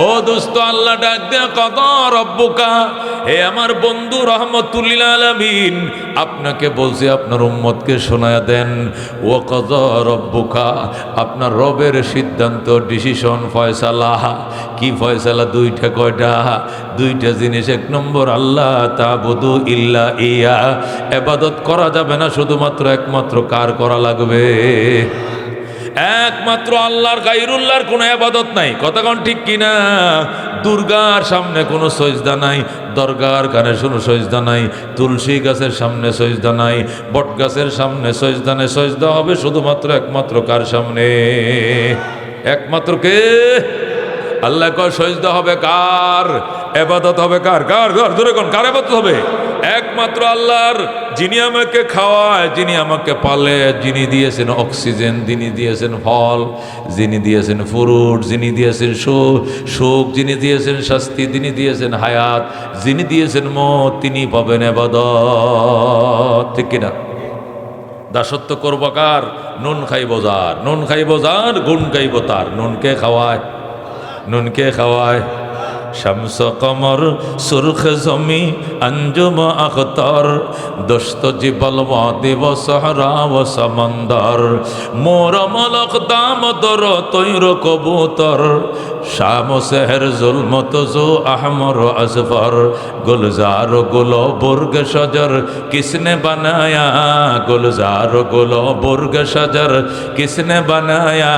ও দোস্ত, আল্লাহ ডাক দেয়া কাযা রাব্বুকা, হে আমার বন্ধু রাহমাতুল লিল আলামিন, আপনাকে বলছি আপনার উম্মতকে শোনায়া দেন। ও কাযা রাব্বুকা, আপনার রবের সিদ্ধান্ত, ডিসিশন, ফয়সালা। কি ফয়সালা? দুইটা। কয়টা? দুইটা জিনিস। এক নম্বর, আল্লাহ তা'বুদু ইল্লা ইয়া, ইবাদত করা যাবে না শুধুমাত্র একমাত্র কার করা লাগবে? একমাত্র আল্লাহর, গায়রুল্লাহর কোনো ইবাদত নাই। কথা কোন ঠিক কিনা? দুর্গার সামনে কোনো সজদা নাই, দরগার কানে কোনো সজদা নাই, তুলসী গাছের সামনে সজদা নাই, বট গাছের সামনে সজদা নেই। সজদা হবে শুধুমাত্র একমাত্র কার সামনে? একমাত্র কে? আল্লাহ কয় সজদা হবে কার? ইবাদত হবে কার? কার? ধরে কোন কার ইবাদত হবে? একমাত্র আল্লাহর। যিনি আমাকে খাওয়ায়, যিনি আমাকে পালে, যিনি দিয়েছেন অক্সিজেন, যিনি দিয়েছেন ফল, যিনি দিয়েছেন ফ্রুট, যিনি দিয়েছেন সুখ, যিনি দিয়েছেন শাস্তি, যিনি দিয়েছেন হায়াত, যিনি দিয়েছেন মত, তিনি পাবেন ইবাদত। ঠিক কিনা? দাসত্ব করবো কার? নুন খাইব যার, নুন খাইব যার, গুণ গাইব তার। নুনকে খাওয়ায়, নুনকে খাওয়ায় শামস কমর, সুরখ জমি, अंजुम अख्तर, दस्त जिबल वादी व सहरा व समंदर, मोर मलक दाम दर तैर कबूतर, शाम शहर जुल्मत जो अहमर असफर, गुलजार गुलो बुर्ग शजर किसने बनाया, गुलजार गुलो बुर्ग शजर किसने बनाया,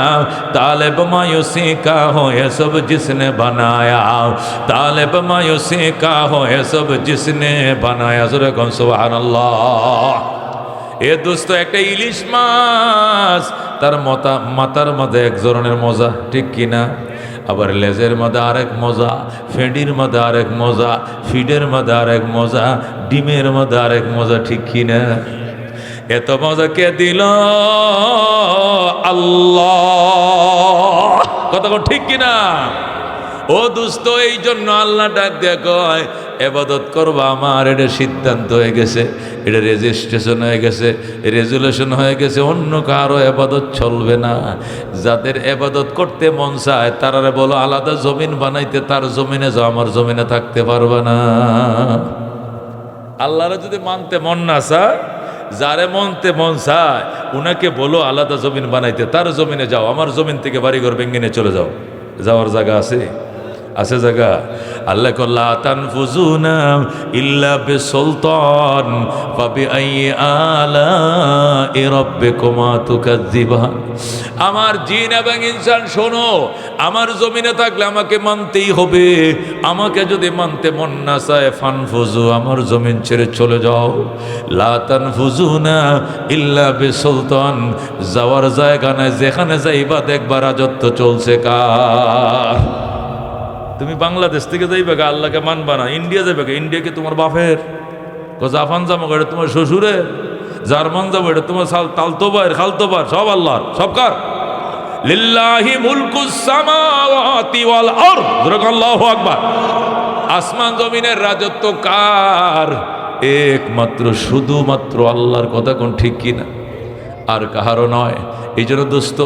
तालिब मायूसी का हो ये सब जिसने बनाया, तालिब मायूसी का हो ये सब जिसने बनाया। ज़रा कौन सुबहानल्लाह। এ দোস্ত, একটা ইলিশ মাছ, তার মাথার মধ্যে এক ধরনের মজা, ঠিক কিনা? আবার লেজের মধ্যে আরেক মজা, ফেডির মধ্যে আরেক মজা, ফিডের মধ্যে আরেক মজা, ডিমের মধ্যে আরেক মজা, ঠিক কিনা? এত মজা কে দিল? আল্লাহ। কথা ঠিক কিনা? ও দোস্ত, এই জন্য আল্লাহ ডাক দিয়ে কয় ইবাদত করবা আমার। এটা সিদ্ধান্ত হয়ে গেছে, এটা রেজিস্ট্রেশন হয়ে গেছে, রেজুলেশন হয়ে গেছে। অন্য কারো ইবাদত চলবে না। যাদের ইবাদত করতে মন চায় তারারে বলো আলাদা জমিন বানাইতে, তার জমিনে যাও, আমার জমিনে থাকতে পারবে না। আল্লাহরে যদি মানতে মন না চায়, যারে মানতে মন চায় উনাকে বলো আলাদা জমিন বানাইতে, তার জমিনে যাও, আমার জমিন থেকে বাড়িঘর ভেঙে নিয়ে চলে যাও। যাওয়ার জায়গা আছে? আছে জায়গা? আল্লাহ লা তানফুজুনা ইল্লা বিসুলতান ফাবিআইয়ি আলা'i রাব্বিকুমা তুকাজ্জিবান। আমার জিন এবং ইনসান শোনো, আমার জমিনে থাকলে আমাকে মানতেই হবে। আমাকে যদি মানতে মন না চায়, ফানফুজু, আমার জমিন ছেড়ে চলে যাও। লা তানফুজুনা ইল্লা বিসুলতান, যাওয়ার জায়গা নাই, যেখানে যাইবা দেখবা রাজত্ব চলছে কার। তুমি বাংলাদেশ থেকে যাইবে গা, আল্লাহকে মানবা না। ইন্ডিয়া যাবে গা, ইন্ডিয়া কি তোমার বাপের? জাপান যাবো এটা তোমার শ্বশুরের। জার্মান যাবো এটা তোমার তালতো ভাইয়ের, খালতো ভাইয়ের, সব আল্লাহর। সব কার? লিল্লাহি মুলকুস সামাওয়াতি ওয়াল আরদ। আল্লাহু আকবার। আসমান জমিনের রাজত্ব কার? একমাত্র, শুধুমাত্র আল্লাহর। কথা কোন ঠিক কিনা? আর কাহারও নয়। এই জন্য দোস্ত,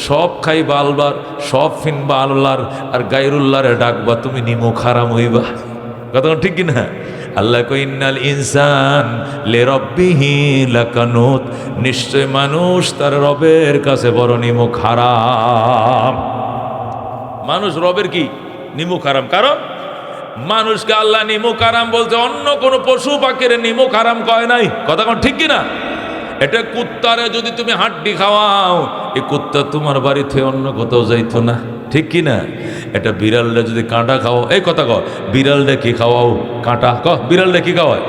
সব খাইবা আল্লাহর, সব ফিনবা আল্লাহর, আর গায়রুল্লাহরে ডাকবা, তুমি নিমুখ হারাম হইবা। কথা ঠিক কিনা? আল্লাহ কই ইন্নাল ইনসান লিরাব্বিহি লাকানুত, নিশ্চয় মানুষ তার রবের কাছে বড় নিমুখ হারাম। মানুষ রবের কি? নিমুখ হারাম। কারণ মানুষকে আল্লাহ নিমুখ হারাম বলছে, অন্য কোনো পশু পাখির নিমুখ হারাম কয় নাই। কথা কোন ঠিক কিনা? এটা কুত্তারে যদি তুমি হাড্ডি খাওয়াও, এই কুত্তা তোমার বাড়িতে অন্য কোথাও যাইতো না, ঠিক কিনা? এটা বিড়ালটা যদি কাঁটা খাও, এই কথা কও, বিড়ালটা কি খাওয়াও? কাঁটা। বিড়ালটা কি খাওয়ায়?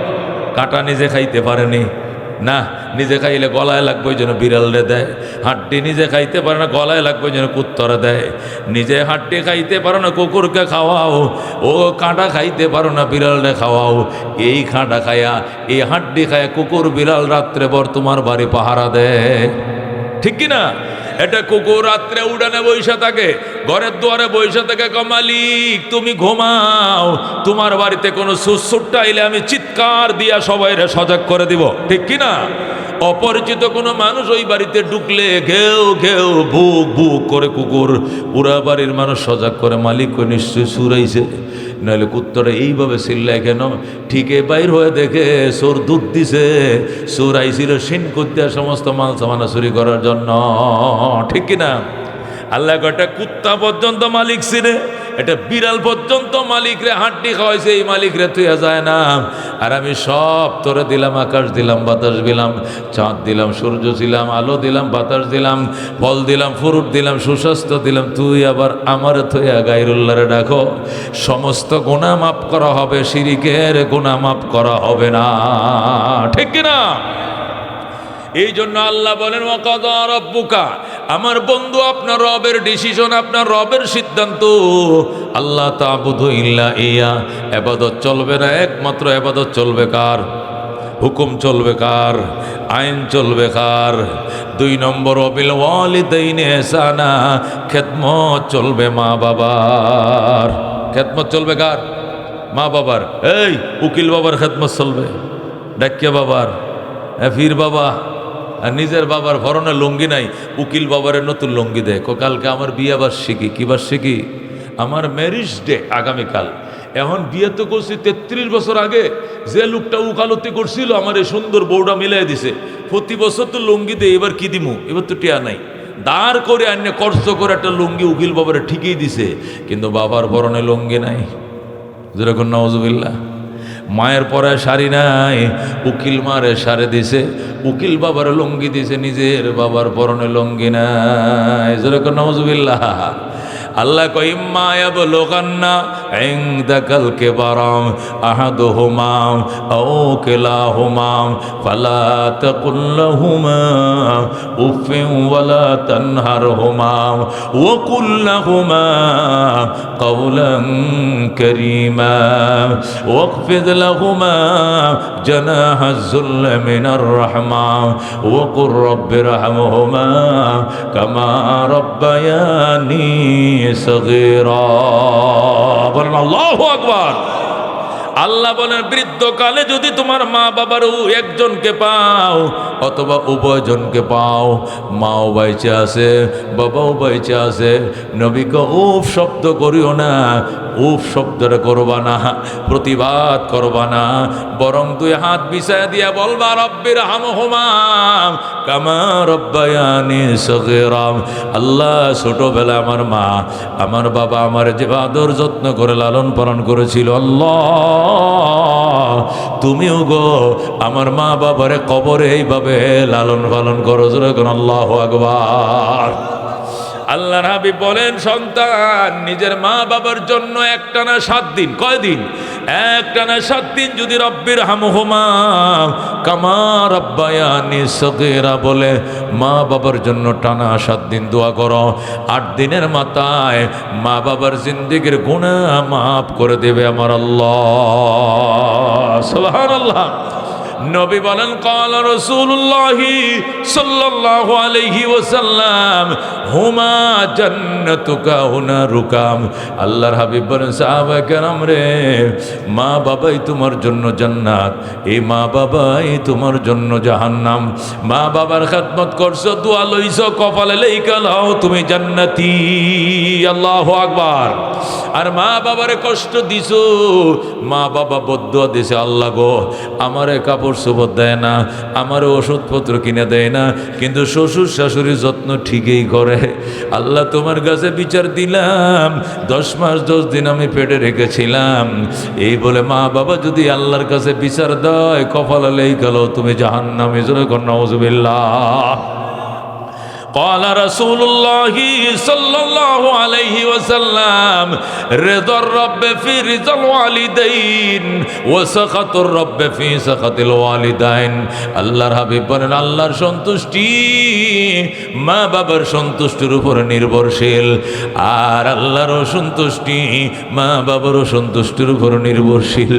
কাঁটা নিজে খাইতে পারেনি না, নিজে খাইলে গলায় লাগবে ওই জন্য বিড়ালরে দেয়। হাড্ডি নিজে খাইতে পারে না, গলায় লাগবে ওই জন্য কুত্তরে দেয়। নিজে হাড্ডি খাইতে পারো না, কুকুরকে খাওয়াও। ও কাঁটা খাইতে পারো না, বিড়ালরে খাওয়াও। এই কাঁটা খায়া, এই হাড্ডি খায়া কুকুর বিড়াল রাত্রে ভর তোমার বাড়ি পাহারা দেয়, ঠিক কিনা? এটা কুকুর রাত্রে উড়ানে বৈশা থাকে, ঘরের দুয়ারে বৈশা থাকে, মালিক তুমি ঘুমাও, তোমার বাড়িতে কোনো সুসুট্টা আইলে আমি চিৎকার দিয়া সবাইরে সজাগ করে দিব, ঠিক কিনা? অপরিচিত কোনো মানুষ ওই বাড়িতে ঢুকলে ঘেউ ঘেউ বুক বুক করে কুকুর, পুরা বাড়ির মানুষ সজাগ করে, মালিক কই নিশ্চয়ই সুরাইছে, নাহলে কুত্তরা এইভাবে চিল্লায় কেন? ঠিকই বাইর হয়ে দেখে চোর দুধ দিছে, চোর আইছিল সিন করতে সমস্ত মাল সামানা চুরি করার জন্য, ঠিক কিনা? আল্লাহ একটা কুত্তা পর্যন্ত মালিক ছিনে, এটা বিড়াল পর্যন্ত মালিকরে হাড্ডি খাওয়াইছে, এই মালিকরে তুইয়া যায় না। আর আমি সব তোরে দিলাম, আকাশ দিলাম, বাতাস দিলাম, চাঁদ দিলাম, সূর্য দিলাম, আলো দিলাম, বাতাস দিলাম, ফল দিলাম, ফ্রুট দিলাম, সুস্বাস্থ্য দিলাম, তুই আবার আমার থইয়া গায়রুল্লাহরে ডাকো, সমস্ত গুনাহ মাফ করা হবে, শিরিকের গুনাহ মাফ করা হবে না, ঠিক কিনা? এই জন্য আল্লাহ বলেন ওয়াকাদা রাব্বুকা, আমার বন্ধু আপনার রবের ডিসিশন, আপনার রবের সিদ্ধান্ত, আল্লাহ তা'বুদু ইল্লা ইয়া, ইবাদত চলবে না, একমাত্র ইবাদত চলবে কার? হুকুম চলবে কার? আইন চলবে কার? 2 নম্বর ওয়াবিল ওয়ালিদাইনি ইহসানা, খেদমত চলবে মা বাবার। খেদমত চলবে কার? মা বাবার। এই উকিল বাবার খেদমত চলবে, ডাক্কিয়া বাবার, ফির বাবা, আর নিজের বাবার ভরণে লুঙ্গি নাই, উকিল বাবারের নতুন লুঙ্গি দেয়, কালকে আমার বিয়ে বার্ষিকী। কি বার্ষিকী? আমার ম্যারিজ ডে আগামীকাল। এখন বিয়ে তো করছি 33 বছর আগে, যে লোকটা উকালতি করছিল আমার এই সুন্দর বউটা মিলাই দিছে, প্রতি বছর তো লুঙ্গি দেয়, এবার কি দিমু? এবার তো টিয়া নাই, দাঁড় করে আনে কষ্ট করে একটা লুঙ্গি উকিল বাবারে ঠিকই দিছে, কিন্তু বাবার ভরণে লুঙ্গি নাই। যেরকম নাউজুবিল্লাহ। মায়ের পরায় শাড়ি নাই, উকিল মারে শাড়ি দিছে, উকিল বাবার লুঙ্গি দিছে, নিজের বাবার পরনে লুঙ্গি নাই। যেরকম নাউজুবিল্লাহ। আল্লাহ কয় ইম্মা ইয়াবলুগান্না ইনদাকাল কিবারাম আহাদুহুমা আও কিলাহুমা ফালা তাকুল লাহুমা উফিন ওয়ালা তানহারহুমা ওয়া কুল লাহুমা কাওলান কারীমা ওয়াখফিদ লাহুমা জানাহাজ যুল্ল মিনার রাহমা ওয়া কুর রাব্বিরহামহুমা কামা রাব্বায়ানি সগীরা। বলেন আল্লাহু আকবার। আল্লাহ বলেন বৃদ্ধকালে যদি তোমার মা বাবার একজনকে পাও অথবা উভয়জনকে পাও, মাও বাইচে আছে, বাবাও বাইচে আছে, নবীকে উফ শব্দ করিও না, উফ শব্দটা করবা না, প্রতিবাদ করবা না, বরং 2 হাত বিছায়া দিয়া বলবা রব্বির হামহুমা কামা রব্বায়ানি সগীরা। আল্লাহ ছোটবেলা আমার মা আমার বাবা আমার যে আদর যত্ন করে লালন পালন করেছিল, আল্লাহ তুমিও গো আমার মা বাবারে কবরে এইভাবে লালন পালন করো। যেরকম আল্লাহু আকবার। আল্লাহর হাবিব বলেন সন্তান নিজের মা বাবার জন্য একটানা 7 দিন, কয়দিন? একটানা 7 দিন যদি রব্বির হামহুমা কামা রাব্বায়ানি সগীরা বলে মা বাবার জন্য টানা 7 দিন দোয়া করো, 8 দিনের মাথায় মা বাবার জিন্দেগির গুনাহ মাফ করে দেবে আমার আল্লাহ। সুবহানাল্লাহ। নবী বলেন ক্বালা রাসূলুল্লাহ সাল্লাল্লাহু আলাইহি ওয়াসাল্লাম হুমা জান্নাতুকা ওয়া নারুকা। আল্লাহর হাবিব বলেন সাহাবা কেরাম রে, মা বাবাই তোমার জন্য জান্নাত, এই মা বাবাই তোমার জন্য জাহান্নাম। মা বাবার খেদমত করছো, দোয়া লইছো, কপালে লেখা লাও তুমি জান্নাতি। আল্লাহু আকবার। আর মা বাবারে কষ্ট দিছো, মা বাবা বদদুয়া দিছে, আল্লাহ গো আমারে কাপড় সুবত দেয় না, আমারও ওষুধপত্র কিনে দেয় না, কিন্তু শ্বশুর শাশুড়ির যত্ন ঠিকই করে। আল্লাহ তোমার কাছে বিচার দিলাম, 10 মাস 10 দিন আমি পেটে রেখেছিলাম, এই বলে মা বাবা যদি আল্লাহর কাছে বিচার দেয় কপালে লেখা লাও তুমি জাহান্নামী। জোরে কর নাউজুবিল্লাহ। قال رسول الله صلى الله عليه وسلم رضا الرب في رضا الوالدين وسخط الرب في سخط الوالدين। আল্লাহর হাবিব বলেন আল্লাহর সন্তুষ্টি মা বাবার সন্তুষ্টির উপর নির্ভরশীল, আর আল্লাহর সন্তুষ্টি মা বাবার সন্তুষ্টির উপর নির্ভরশীল।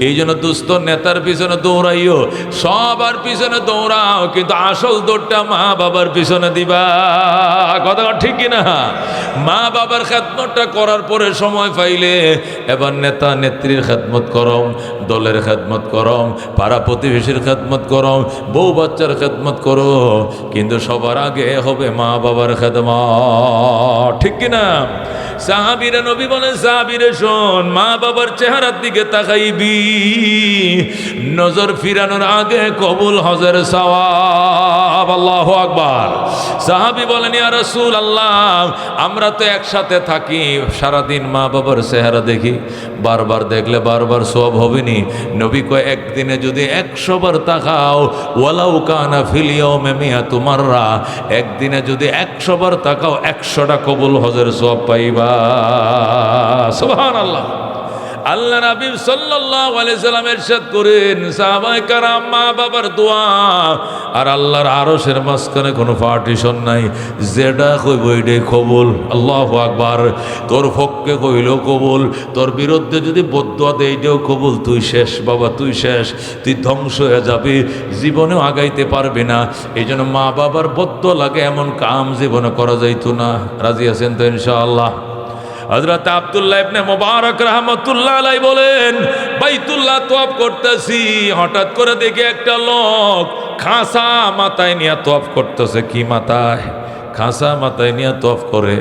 এই জন্য দুস্থ নেতার পিছনে দৌড়াইও, সবার পিছনে দৌড়াও, কিন্তু আসল দৌড়টা মা বাবার পিছনে দিবা। পাইবা। কথা ঠিক কিনা? মা বাবার খেদমতটা করার পরে সময় পাইলে এবার নেতা নেত্রীর খেদমত করম, দলের খেদমত করম, পাড়া প্রতিবেশীর খেদমত করম, বউ বাচ্চার খেদমত করো, কিন্তু সবার আগে হবে মা বাবার খেদমত। ঠিক কিনা? সাহাবীরা, নবী বলেন সাহাবীরে শোন, মা বাবার চেহারার দিকে তাকাইবি, নজর ফিরানোর আগে কবুল হজের সওয়াব। আল্লাহু আকবার। সাহাবী বলেন ইয়া রাসূলুল্লাহ, আমরা তো একসাথে থাকি, সারাদিন মা বাবার চেহারা দেখি, বারবার দেখলে বারবার সওয়াব হবে নি? নবী কয় একদিনে যদি 100 বার তাকাও, ওয়ালাউ কানা ফিল ইয়াউমি মিআতু মাররা, একদিনে যদি 100 বার তাকাও 100টা কবুল হজের সওয়াব পাইবা। সুবহানাল্লাহ। আল্লাহ নবী সাল্লাল্লাহু আলাইহি সাল্লাম ইরশাদ করেন, সাহাবায়ে কেরাম মা বাবার দোয়া আর আল্লাহর আরশের মাঝখানে কোনো পার্টিশন নাই, যেটা কইব এটাই কবুল। আল্লাহু আকবার। তোর পক্ষে কইলেও কবুল, তোর বিরুদ্ধে যদি বদদুয়া দেয় এটাও কবুল। তুই শেষ বাবা, তুই শেষ, তুই ধ্বংস হয়ে যাবি, জীবনেও আগাইতে পারবি না। এই জন্য মা বাবার বদদুয়া লাগে এমন কাম জীবনে করা যাইতো না। রাজি আছেন তো ইনশাআল্লাহ? হযরত আব্দুল্লাহ ইবনে মুবারক রাহমাতুল্লাহ আলাইহি বলেন, বাইতুল্লাহ তওয়াফ করতেছি, হঠাৎ করে দেখি একটা লোক খাঁচা মাথায় নিয়ে তওয়াফ করতেছে। কি মাথায়? খাঁচা মাথায় নিয়ে তওয়াফ করে।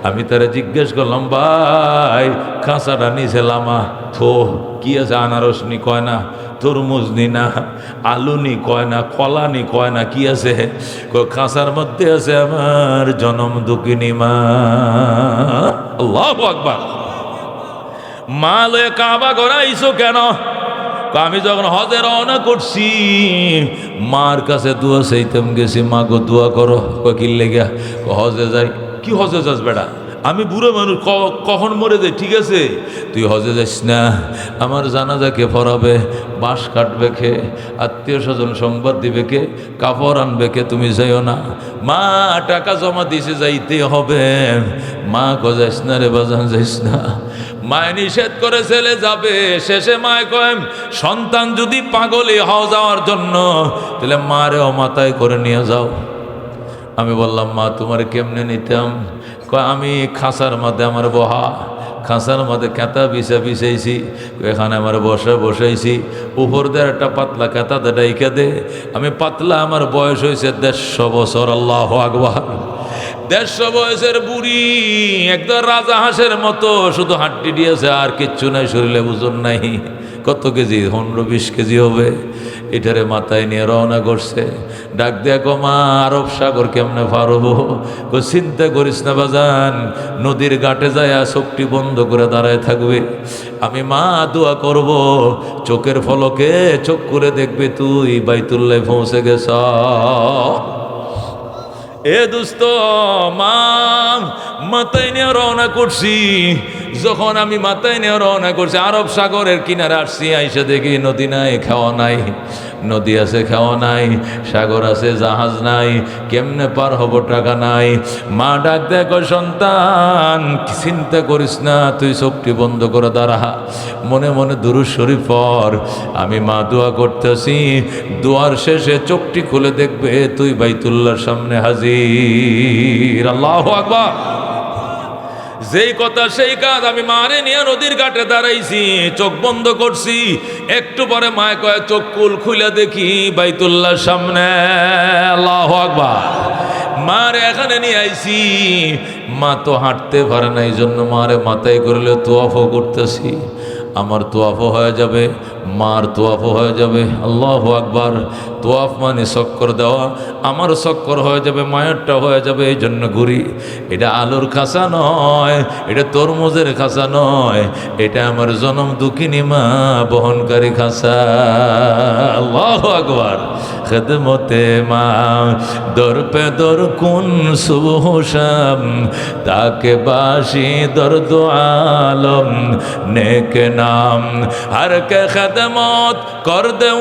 আমি তারে জিজ্ঞেস করলাম, ভাই খাঁচাটা নিচে লামা থো, কি আছে? আনারস নি কয় না, তরমুজ নি না, আলু নি কয় না, কলা নি কয় না, কি আছে? খাঁচার মধ্যে আছে আমার জনম দুঃখিনী মা। আল্লাহু আকবার। মা লয়ে কাবা ঘোরাইছো কেন? আমি যখন হজে রওনা করছি মার কাছে দোয়া চাইতাম গেছি, মা গো দোয়া করো। কি লেগা? হজে যাই। কি হজে যাস বেটা? আমি বুড়ো মানুষ, কখন মরে যাই? ঠিক আছে, তুই হজে যাস না, আমার জানাজাকে পড়াবে, বাঁশ কাটবে কে, আত্মীয় স্বজন সংবাদ দিবে কে, কাপড় আনবে কে, তুমি যাইও না। মা টাকা জমা দিছে, যাইতে হবে। মা কো যাইস না রে বাজান, যাইস না। মায় নিষেধ করে ছেলে যাবে, শেষে মায় কয় সন্তান যদি পাগলি হও যাওয়ার জন্য, তাহলে মারেও মাথায় করে নিয়ে যাও। আমি বললাম, মা তোমার কেমনে নিতাম? কয় আমি খাঁচার মধ্যে আমার বহা, খাঁচার মধ্যে কেতা বিছাইছি, এখানে আমার বসাইছি, উপর দিয়ে একটা পাতলা কেতা ডাইকা দে। আমি পাতলা, আমার বয়স হয়েছে 150 বছর। আল্লাহু আকবার। 150 বয়সের বুড়ি, একদম রাজা হাঁসের মতো, শুধু হাড্ডি দিয়েছে আর কিচ্ছু নাই, শরীরে ওজন নাই। কত কেজি? 15-20 কেজি হবে। এটারে মাথায় নিয়ে রওনা করছে। ডাক দেয়া কো, মা আরব সাগর কেমনে পারবো? চিন্তা করিস না বাজান, নদীর ঘাটে যায় চোখটি বন্ধ করে দাঁড়ায় থাকবে, আমি মা দোয়া করব, চোখের ফলকে চোখ করে দেখবে তুই বাইতুল্লাহ পৌঁছে গেছ। এ দোস্ত, মা মাথায় নিয়ে রওনা করছি। যখন আমি মাথায় নিয়ে রওনা করছি, আরব সাগরের কিনারে আসছি, আইসা দেখি নদী নাই, খাওয়া নাই। নদী আছে, খাওয়া নাই। সাগর আছে, জাহাজ নাই। কেমনে পার হব? টাকা নাই। মা ডাক দেখো, সন্তান চিন্তা করিস না, তুই চোখটি বন্ধ করে দাঁড়া, মনে মনে দুরূদ শরীফ পড়। আমি মা দোয়া করতেছি, দোয়ার শেষে চোখটি খুলে দেখবে তুই বাইতুল্লাহর সামনে হাজির। আল্লাহু আকবার। যেই কথা সেই কাজ। আমি মারে নিয়ে নদীর ঘাটে দাঁড়াইছি, চোখ বন্ধ করছি। একটু পরে মায় কয়, চোখ খুলে দেখি বাইতুল্লাহর সামনে। আল্লাহু আকবার। মারে এখানে নিয়ে আইছি। মা তো হাঁটতে পারে না, এই জন্য মারে মাথায় করলে তোয়াফও করতেছি। আমার তোয়াফও হয়ে যাবে, মার তোয়াফও হয়ে যাবে। আল্লাহু আকবার। তোয়াফ মানে চক্কর দেওয়া, আমার চক্কর হয়ে যাবে, মায়েরটা হয়ে যাবে। এই জন্য ঘুরি। এটা আলুর খাঁচা নয়, এটা তরমুজের খাঁচা নয়, এটা আমার জনম দুঃখিনী মা বহনকারী খাঁচা। আল্লাহু আকবার। খেদমতে মা দর পে দর কুন সুবহ শাম, তাকে বাসি দর্দ আলম নেক নাম, হর কে খেদমত কর দেউ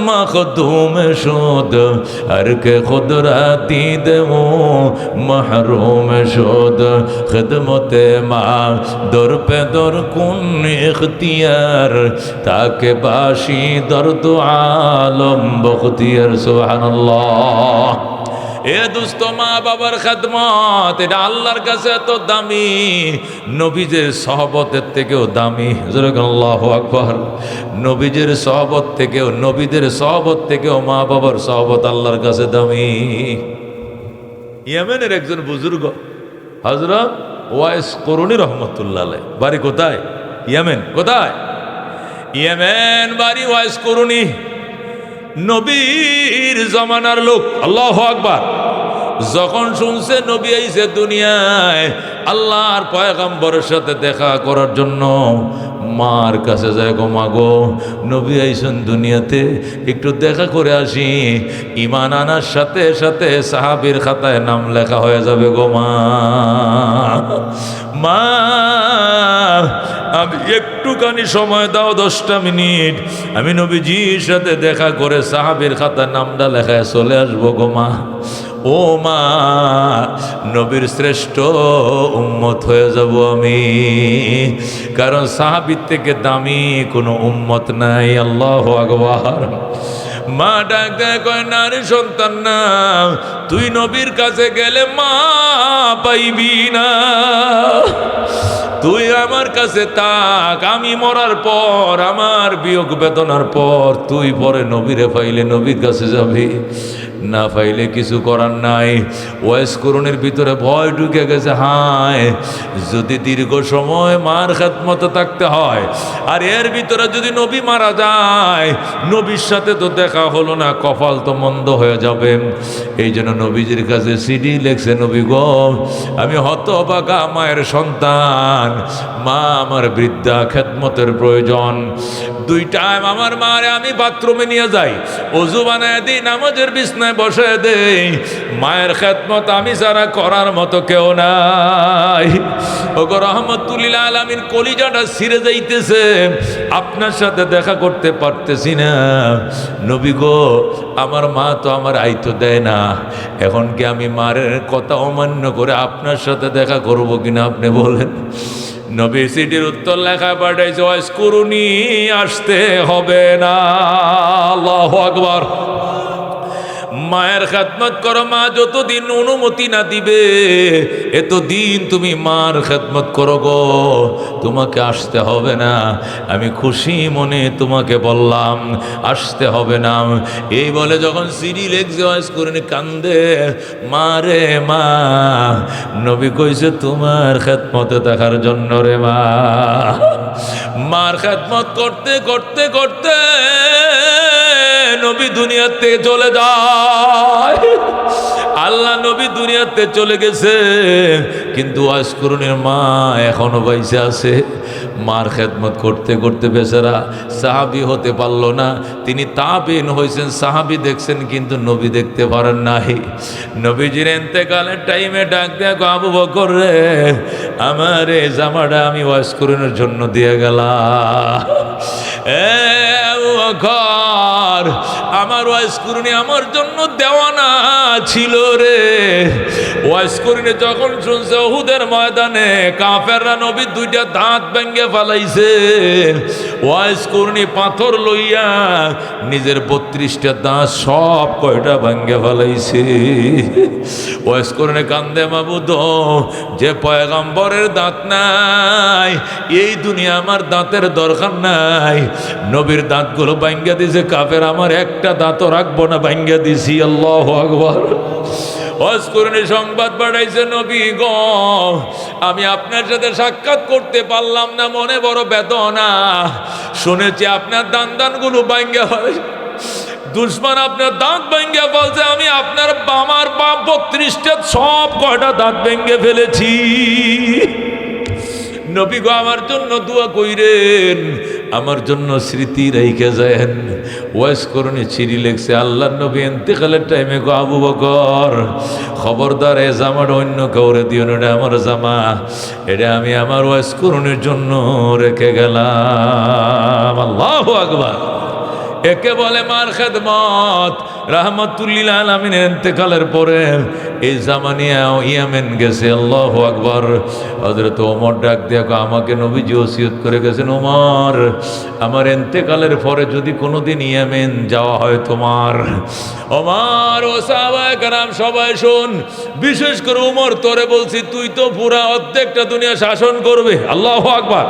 মখদুম শুদ, হর কে খুদরাতি দেউ মহরুম শুদ। খেদমতে মা দর পে দর কুন ইখতিয়ার, তাকে বাসি দর্দ আলম বখতিয়ার। সুবহানাল্লাহ। এ দুস্থ মা বাবার খেদমত এটা আল্লাহর কাছে এত দামি, নবীদের সহবতের থেকেও দামি। আল্লাহু আকবার। নবীদের সহবত থেকেও, নবীদের সহবত থেকেও মা বাবার সহবত আল্লাহর কাছে দামি। ইয়েমেনের একজন বুজুর্গ হযরত ওয়াইস করুনি রহমতুল্লাহ আলাইহি, বাড়ি কোথায়? ইয়েমেন। কোথায়? ইয়েমেন বাড়ি ওয়াইস করুনি। নবীর জমানার লোক। আল্লাহু আকবার। যখন শুনছে নবী আইছে দুনিয়ায় আল্লাহর পয়গম্বরের সাথে দেখা করার জন্য, মার কাছে যায়, গো মা গো, নবী আইছেন দুনিয়াতে, একটু দেখা করে আসি। ঈমান আনার সাথে সাথে সাহাবীর খাতায় নাম লেখা হয়ে যাবে গো মা। মা আমি একটুখানি সময় দাও, 10টা মিনিট, আমি নবীজির সাথে দেখা করে সাহাবীর খাতায় নামটা লেখায় চলে আসবো গো মা। ও মা, নবীর শ্রেষ্ঠ উম্মত হয়ে যাব আমি, কারণ সাহাবীর থেকে দামি কোনো উম্মত নাই। আল্লাহু আকবার। মা ডাক দেয়, কয় না রে সন্তান না, তুই নবীর কাছে গেলে মা পাইবি না, তুই আমার কাছে থাক, আমি মরার পর, আমার বিয়োগ বেদনার পর তুই পরে নবীরে পাইলে নবীর কাছে যাবি, না পাইলে কিছু করার নাই। ওয়াইস করুণের ভিতরে ভয় ঢুকে গেছে। হায়, যদি দীর্ঘ সময় মার খেদমতে থাকতে হয়, আর এর ভিতরে যদি নবী মারা যায়, নবীর সাথে তো দেখা হলো না, কপাল তো মন্দ হয়ে যাবে। এই জন্য নবীজির কাছে সিডি লেখছে, নবী গো, আমি হতভাগা মায়ের সন্তান, মা আমার বৃদ্ধা, খেদমতের প্রয়োজন। 2 টাইম আমার মারে আমি বাথরুমে নিয়ে যাই, ওযু বানায় দিই, নামাজের বিছনায় বসে দেই, মায়ের খেদমত আমি যারা করার মতো কেউ নাই। ওগো রহমতুল্লিল আলামিন, কলিজাটা ছিঁড়ে যাইতেছে, আপনার সাথে দেখা করতে পারতেছি না। নবী গো, আমার মা তো আমার আইতো দেয় না, এখন কি আমি মায়ের কথা অমান্য করে আপনার সাথে দেখা করব কিনা আপনি বলেন? নবী সিটির উত্তর লেখা পাঠাইছে, ওয়াইস করুনি আসতে হবে না। আল্লাহু আকবার। মায়ের খেদমত করো, মা যতদিন অনুমতি না দিবে এতদিন তুমি মার খেদমত করো গো, তোমাকে আসতে হবে না। আমি খুশি মনে তোমাকে বললাম আসতে হবে না। এই বলে যখন সিডি লেখছে, ওয়াইস করুনি কান্দে, মা রে মা, নবী কইছে তোমার খেদমতে দেখার জন্য রে মা। মার খেদমত করতে করতে করতে নবী দুনিয়াতে চলে যায়। আল্লাহ নবী দুনিয়াতে চলে গেছে, কিন্তু ওয়াইস করুণের মা এখনো বাইসে আছে। মার খেদমত করতে করতে বেচারা সাহাবী হতে পারল না। তিনি তাবিন হয়েছেন, সাহাবী দেখছেন, কিন্তু নবী দেখতে পারেন নাই। নবীজির ইন্তেকালের টাইমে ডাক দেয়া, আবু বকর রে, আমার এই জামাটা আমি ওয়াইস করুণের জন্য দিয়ে গেলাম। আমার ওয়াইস করুনি আমার জন্য দেওয়ানা ছিল রে। ওয়াইস করুনি যখন শুনছে উহুদের ময়দানে কাফেররা নবীর 2টা দাঁত ভেঙে ফেলাইছে, ওয়াইস করুনি পাথর লইয়া নিজের 32টা দাঁত সব কয়টা ভেঙে ফেলাইছে। ওয়াইস করুনি কান্দে, মাবুদ, যে পয়গম্বরের দাঁত নাই, এই দুনিয়া আমার দাঁতের দরকার নাই, নবীর দাঁতগুলো ভাঙ্গা দিছে কাফের, আমার একটা দাঁতও রাখবো না, ভাঙ্গা দিছি। আল্লাহু আকবার। ওয়াইস করুনি সংবাদ পাঠাইছে, নবী গো, আমি আপনার সাথে সাক্ষাৎ করতে পারলাম না, মনে বড় বেদনা। শুনেছি আপনার দান-দানগুলো ভাঙ্গা হয়, দুশ্মন আপনার দাঁত ভেঙে বলছে, আমি আপনার আমার বাপ 32টা সব কয়টা দাঁত ভেঙে ফেলেছি। নবী গো, আমার জন্য দোয়া কইরেন, আমার জন্য স্মৃতি রেখে যায়েন। ওয়াইস করুনি চিঠি লেখছে, আল্লাহর নবী ইন্তেকালের টাইমে গো, আবু বকর, খবরদার এ জামাটা অন্য কাউরে দিও না, এটা আমার জামা, এটা আমি আমার ওয়াইস করুনির জন্য রেখে গেলাম। আল্লাহু আকবার। একে বলে মার খেদমত। রাহমাতুল্লিল আলামিনের ইন্তেকালের পরে এই জামানিয়া ইয়ামেন গেছে। আল্লাহু আকবার। হযরত ওমর ডাক দিয়ে আমাকে নবীজি ওসিয়ত করে গেছেন, ওমর আমার ইন্তেকালের পরে যদি কোনোদিন ইয়েমেন যাওয়া হয় তোমার। ওমর ও সাহাবায়ে কেরাম সবাই শোন, বিশেষ করে ওমর তোরে বলছি, তুই তো পুরা অর্ধেকটা দুনিয়া শাসন করবে। আল্লাহু আকবার।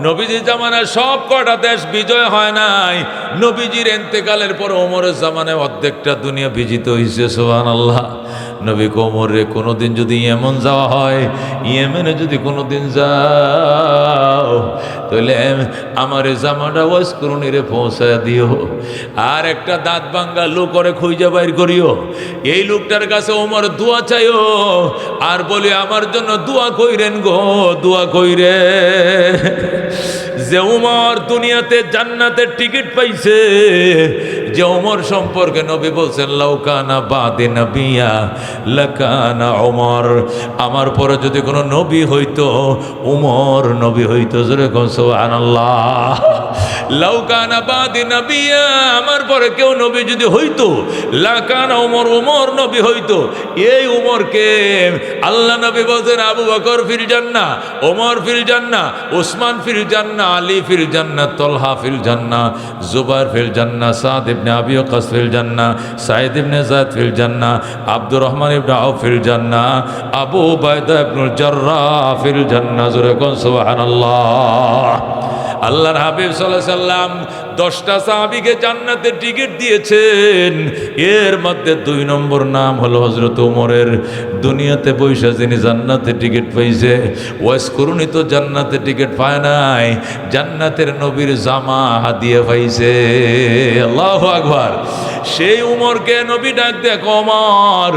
নবীজির জামানায় সব কটা দেশ বিজয় হয় নাই, নবীজির ইন্তেকালের পর ওমরের জামানায় অর্ধেকটা দুনিয়া বিজিত হয়েছে। সুবহানাল্লাহ। নবী ওমর রে কোনোদিন যদি ইয়েমেন যাওয়া হয়, ইয়েমেনে যদি কোনোদিন যাও তাহলে আমার জামাটা ওয়াজ করুনিরে পৌঁছায় দিও, আর একটা দাঁত ভাঙ্গা লোক করে খুঁজে বাইর করিও, এই লোকটার কাছে ওমর দোয়া চাইও, আর বলি আমার জন্য দোয়া কইরেন গো, দোয়া কইরে যে উমর দুনিয়াতে জান্নাতের টিকিট পাইছে। যে উমর সম্পর্কে নবী বলছেন লাউকানা বাদে নবিয়া লাকানা উমর, আমার পরে যদি কোনো নবী হইতো উমর নবী হইতো। জোরে কোন সুবহানাল্লাহ। লাউকানা বাদে নবিয়া, আমার পরে কেউ নবী যদি হইতো লাকানা উমর, উমর নবী হইতো। এই উমরকে আল্লাহ নবী বলছেন আবু বকর ফিল জান্নাহ, ওমর ফিল জান্নাহ, উসমান ফিল জান্নাহ, আলী ফিল জান্নাহ, তলহা ফিল জান্নাহ, জুবাইর ফিল জান্নাহ, সাদ ইবনে আবি ওয়াক্কাস ফিল জান্নাহ, সাইদ ইবনে যায়েদ ফিল জান্নাহ, আব্দুর রহমান ইবনে আউফ ফিল জান্নাহ, আবু উবাইদা ইবনুল জাররাহ ফিল জান্নাহ। জোরে কোন সুবহানাল্লাহ। আল্লাহর হাবিব সাল্লাল্লাহু আলাইহি সাল্লাম 10টা সাহাবীকে জান্নাতের টিকিট দিয়েছেন, এর মধ্যে 2 নম্বর নাম হলো হযরত ওমরের। দুনিয়াতে বৈশা যিনি জান্নাতের টিকিট পাইছে, ওয়াজ করুনি তো জান্নাতের টিকিট পায় নাই, জান্নাতের নবীর জামা হাদিয়া পাইছে। আল্লাহু আকবার। সেই উমরকে নবী ডাক দেখ, ওমর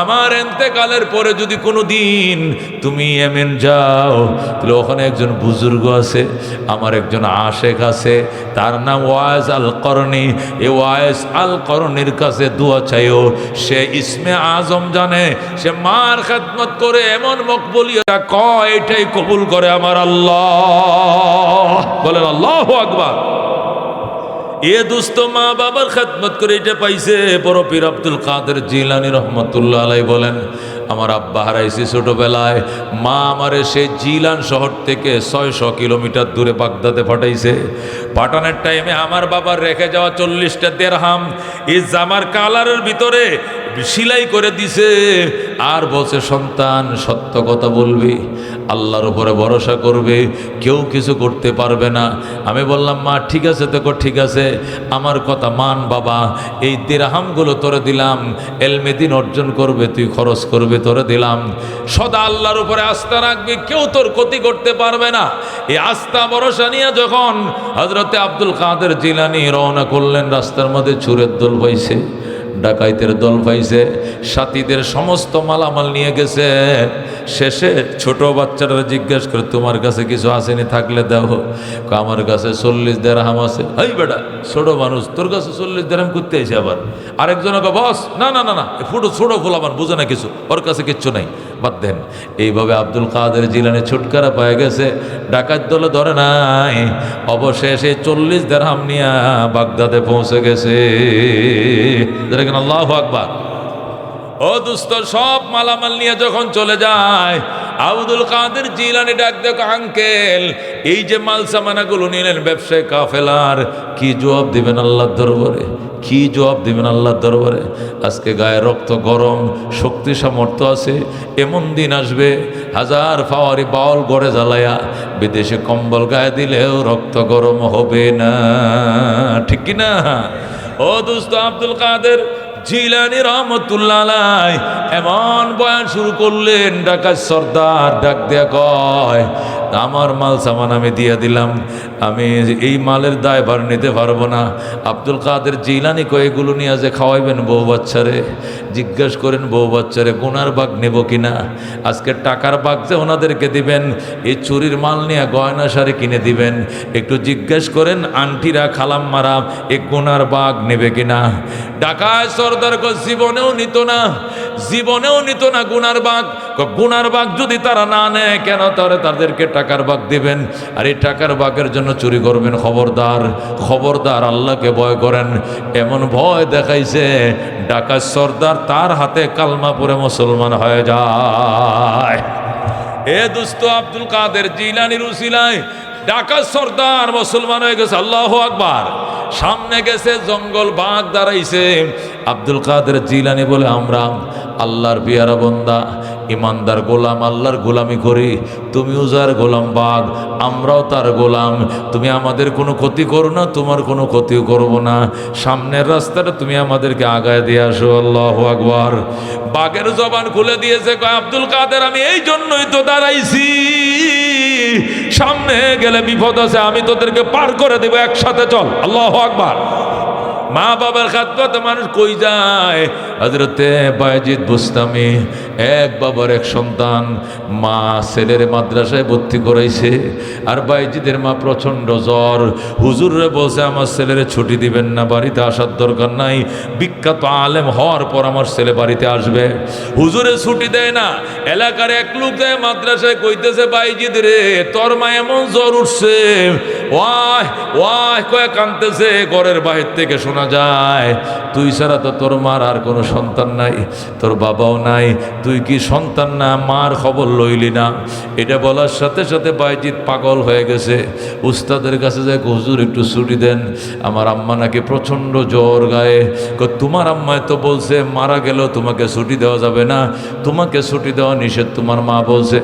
আমার ইন্তেকালের পরে যদি কোনো দিন তুমি ইয়েমেন যাও, তাহলে ওখানে একজন বুজুর্গ আছে, আমার একজন আশেক আছে, তার নাম ওয়াইস আল করনি। এই ওয়াইস আল করনির কাছে দোয়া চাইও, সে ইসমে আজম জানে, সে মার খেদমত করে এমন মকবুলিয়ত কয় এটাই কবুল করে আমার আল্লাহ। বলেন আল্লাহু আকবার। এ দুস্থ মা বাবার খেদমত করে এটা পাইছে। বড় পীর আব্দুল কাদের জিলানী রহমতুল্লাহ আলাইহি বলেন, আমার আব্বা হারাইছে ছোটবেলায়, মা আমারে সেই জিলান শহর থেকে 600 কিলোমিটার দূরে বাগদাদে পাঠাইছে। পাঠানোর টাইমে আমার বাবার রেখে যাওয়া 40টা দিরহাম এই জামার কালারের ভিতরে সিলাই করে দিছে, আর বলছে সন্তান সত্য কথা বলবি, আল্লাহর উপরে ভরসা করবে, কেউ কিছু করতে পারবে না। আমি বললাম মা ঠিক আছে, দেখো ঠিক আছে, আমার কথা মান বাবা, এই দিরহামগুলো তোরে দিলাম, এলমে দ্বীন অর্জন করবে, তুই খরচ করবে, তোরে দিলাম, সদা আল্লাহর উপরে আস্থা রাখবি, কেউ তোর ক্ষতি করতে পারবে না। এই আস্থা ভরসা নিয়ে যখন হযরতে আব্দুল কাদের জিলানী রওনা করলেন, রাস্তার মধ্যে চোরের দল পাইছে, ডাকাইতের দল পাইছে, সাথীদের সমস্ত মালামাল নিয়ে গেছে। শেষে ছোট বাচ্চারা জিজ্ঞেস করে তোমার কাছে কিছু আসেনি, থাকলে দাও। আমার কাছে 40 দিরহাম আছে। এই বেটা ছোট মানুষ, তোর কাছে 40 দিরহাম করতে এসে আবার আরেকজনকে বস, না না না না ফুটো ছোট ফুলাবার বুঝে না কিছু, ওর কাছে কিচ্ছু নাই, বাদ দেন। এইভাবে আব্দুল কাদের জিলানী ছুটকারা পায়ে গেছে, ডাকাত দলে ধরে নাই, অবশেষে 40 দিরহাম নিয়ে বাগদাদে পৌঁছে গেছে। আল্লাহু আকবার। ও দোস্ত, সব মালামাল নিয়ে যখন চলে যায়, আব্দুল কাদের জিলানী ডাক দেখো, আঙ্কেল এই যে মাল সামানাগুলো নিলেন ব্যবসায় কাফেলার, কি জবাব দিবেন আল্লাহর দরবারে? কি জবাব দিবেন আল্লাহর দরবারে? আজকে গায়ে রক্ত গরম, শক্তি সামর্থ্য আছে, এমন দিন আসবে হাজার ফাওয়ারি বাউল গড়ে জ্বালায়া বিদেশে কম্বল গায়ে দিলেও রক্ত গরম হবে না, ঠিক কিনা? ও দোস্ত, আব্দুল কাদের জিলানী রহমতুল্লাহ আলাইহি এমন বয়ান শুরু করলেন, ডাকাত সর্দার ডাক দেয়া কয়, আমার মাল সামান আমি দিয়ে দিলাম, আমি এই মালের দায়ভার নিতে পারবো না। আব্দুল কাদের জিলানী কয় এগুলো নিয়ে যে খাওয়াইবেন বউ বাচ্চারে, জিজ্ঞেস করেন বউ বাচ্চারে গুনার ভাগ নেব কিনা, আজকে টাকার ভাগ যে ওনাদেরকে দিবেন, এই চুরির মাল নিয়ে গয়না শাড়ি কিনে দিবেন, একটু জিজ্ঞেস করেন আন্টিরা খালাম মারা এই গুনার ভাগ নেবে কিনা। ডাকাত সর্দার জীবনেও নিত না, জীবনেও নিত না গুনার ভাগ। গুনার ভাগ যদি তারা না নেয় কেন তাহলে তাদেরকে টাকার ভাগ দিবেন? আর এই টাকার ভাগের জন্য চুরি করবেন? খবরদার, খবরদার, আল্লাহকে ভয় করেন। এমন ভয় দেখাইছে ডাকাত সর্দার তার হাতে কালমা পড়ে মুসলমান হয়ে যায়। এ দুস্থ আব্দুল কাদের জিলানীর উসিলায় ডাকাত সর্দার মুসলমান হয়ে গেছে। আল্লাহু আকবার। সামনে গেছে জঙ্গল, বাঘ দাঁড়াইছে। আব্দুল কাদের জিলানী বলে, আমরা আল্লাহর পিয়ারা বন্দা, ইমানদার গোলাম, আল্লাহর গোলামি করি। তুমিও যার গোলাম বাঘ, আমরাও তার গোলাম। তুমি আমাদের কোনো ক্ষতি করো না, তোমার কোনো ক্ষতিও করব না। সামনের রাস্তাটা তুমি আমাদেরকে আগায় দিয়ে আসো। আল্লাহু আকবার। বাঘের জবান খুলে দিয়েছে, কয় আব্দুল কাদের আমি এই জন্যই তো দাঁড়াইছি, সামনে গেলে বিপদ আছে, আমি তোদেরকে পার করে দেব, একসাথে চল। আল্লাহু আকবার। মা বাবার খাদমতে মানুষ কই যায়? হযরতে বায়েজিদ বুস্তামি, এক বাবার এক সন্তান। মা ছেলের মাদ্রাসায় ভর্তি করাইছে, আর বায়েজিদের মা প্রচণ্ড জ্বর। হুজুররে বলছে আমার ছেলের ছুটি দিবেন না, বাড়িতে আসার দরকার নাই, বিখ্যাত আলেম হওয়ার পর আমার ছেলে বাড়িতে আসবে। হুজুরে ছুটি দেয় না। এলাকার এক লোক যায় মাদ্রাসায়, কইতেছে বায়েজিদ রে তোর মা এমন জ্বর উঠছে, ওয়াহ ওয়াহ কয়ে কাঁদতেছে। ঘরের বাহির থেকে শোনা যায়, তুই ছাড়া তো তোর মার আর কোনো সন্তান নাই, তোর বাবাও নাই, তুই কি সন্তান না, মার খবর লইলি না? এটা বলার সাথে সাথে বায়েজিদ পাগল হয়ে গেছে। উস্তাদের কাছে যায়, হুজুর একটু ছুটি দেন, আমার আম্মা নাকি প্রচণ্ড জ্বর গায়ে। তোমার আম্মায় তো বলছে মারা গেলেও তোমাকে ছুটি দেওয়া যাবে না, তোমাকে ছুটি দেওয়া নিষেধ, তোমার মা বলছে।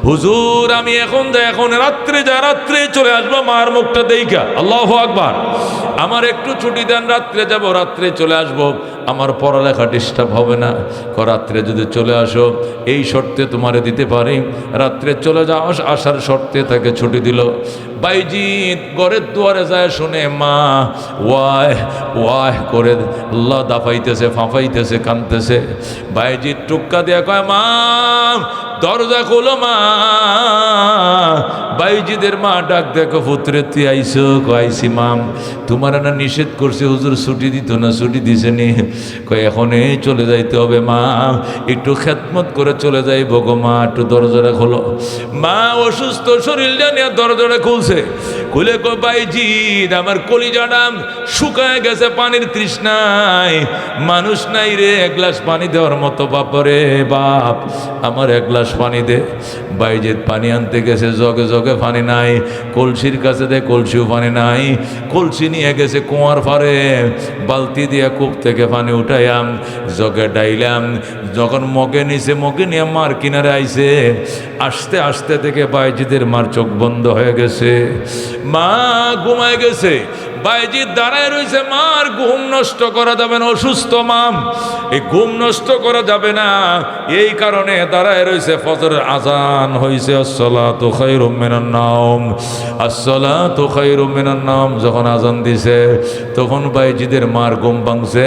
হুজুর আমি এখন রাত্রে রাত্রে চলে আসবো, মার মুখটা দেইখা। আল্লাহু আকবার। আমার একটু ছুটি দেন, রাত্রে যাব, রাত্রে চলে আসব, আমার পড়ালেখা ডিস্টার্ব হবে না। রাত্রে যদি চলে আসো এই শর্তে তোমারে দিতে পারি। রাত্রে চলে যাও, আসার শর্তে তাকে ছুটি দিল। বাইজিদ ঘরের দুয়ারে যায়, শুনে মা ওয়াহ ওয়াহ করে আল্লাহ দাফাইতেছে, ফাঁফাইতেছে, কাঁদতেছে। বাইজিদ টুক্কা দিয়া কয়, মা দরজা খোলো মা। বাইজিদের মা ডাক দেখো, পুত্রে তুই আইসো? আইসি মাম। তোমার না নিষেধ করছে হুজুর, ছুটি দিত না, ছুটি দিছে নি? কয় এখনই চলে যাইতে হবে মা, একটু খেদমত করে চলে যাইব গো মা, একটু দরজাটা খোলো। মা অসুস্থ শরীর জানিয়ে দরজাটা খুলছে। খুলে কয় বাইজিদ আমার কলিজাটা শুকায় গেছে পানির তৃষ্ণায়, মানুষ নাই রে এক গ্লাস পানি দেওয়ার মতো। বাপরে বাপ, আমার এক গ্লাস পানি দে। বাইজিদ পানি আনতে গেছে, জগে জগে পানি নাই। কলসির কাছে দে, কলসিও পানি নাই। কলসি নিয়ে গেছে কুয়ার পারে, বালতি দিয়ে কূপ থেকে পানি উঠাইয়াম, জগে ডাইলাম। যখন মগে নিছে, মগে নিয়ে মার কিনারে আইছে। আস্তে আস্তে থেকে বাইজিদের মার চোখ বন্ধ হয়ে গেছে, মা ঘুমায় গেছে। বাইজিদ দাঁড়ায় রয়েছে, মার ঘুম নষ্ট করা যাবে না, অসুস্থ মাম, এই ঘুম নষ্ট করা যাবে না, এই কারণে দাঁড়ায় রয়েছে। ফজরের আজান হইছে, আসসালাতু খায়রুম মিনান নাওম, আসসালাতু খায়রুম মিনান নাওম। যখন আজান দিছে তখন বাইজিদের মার ঘুম ভাঙছে।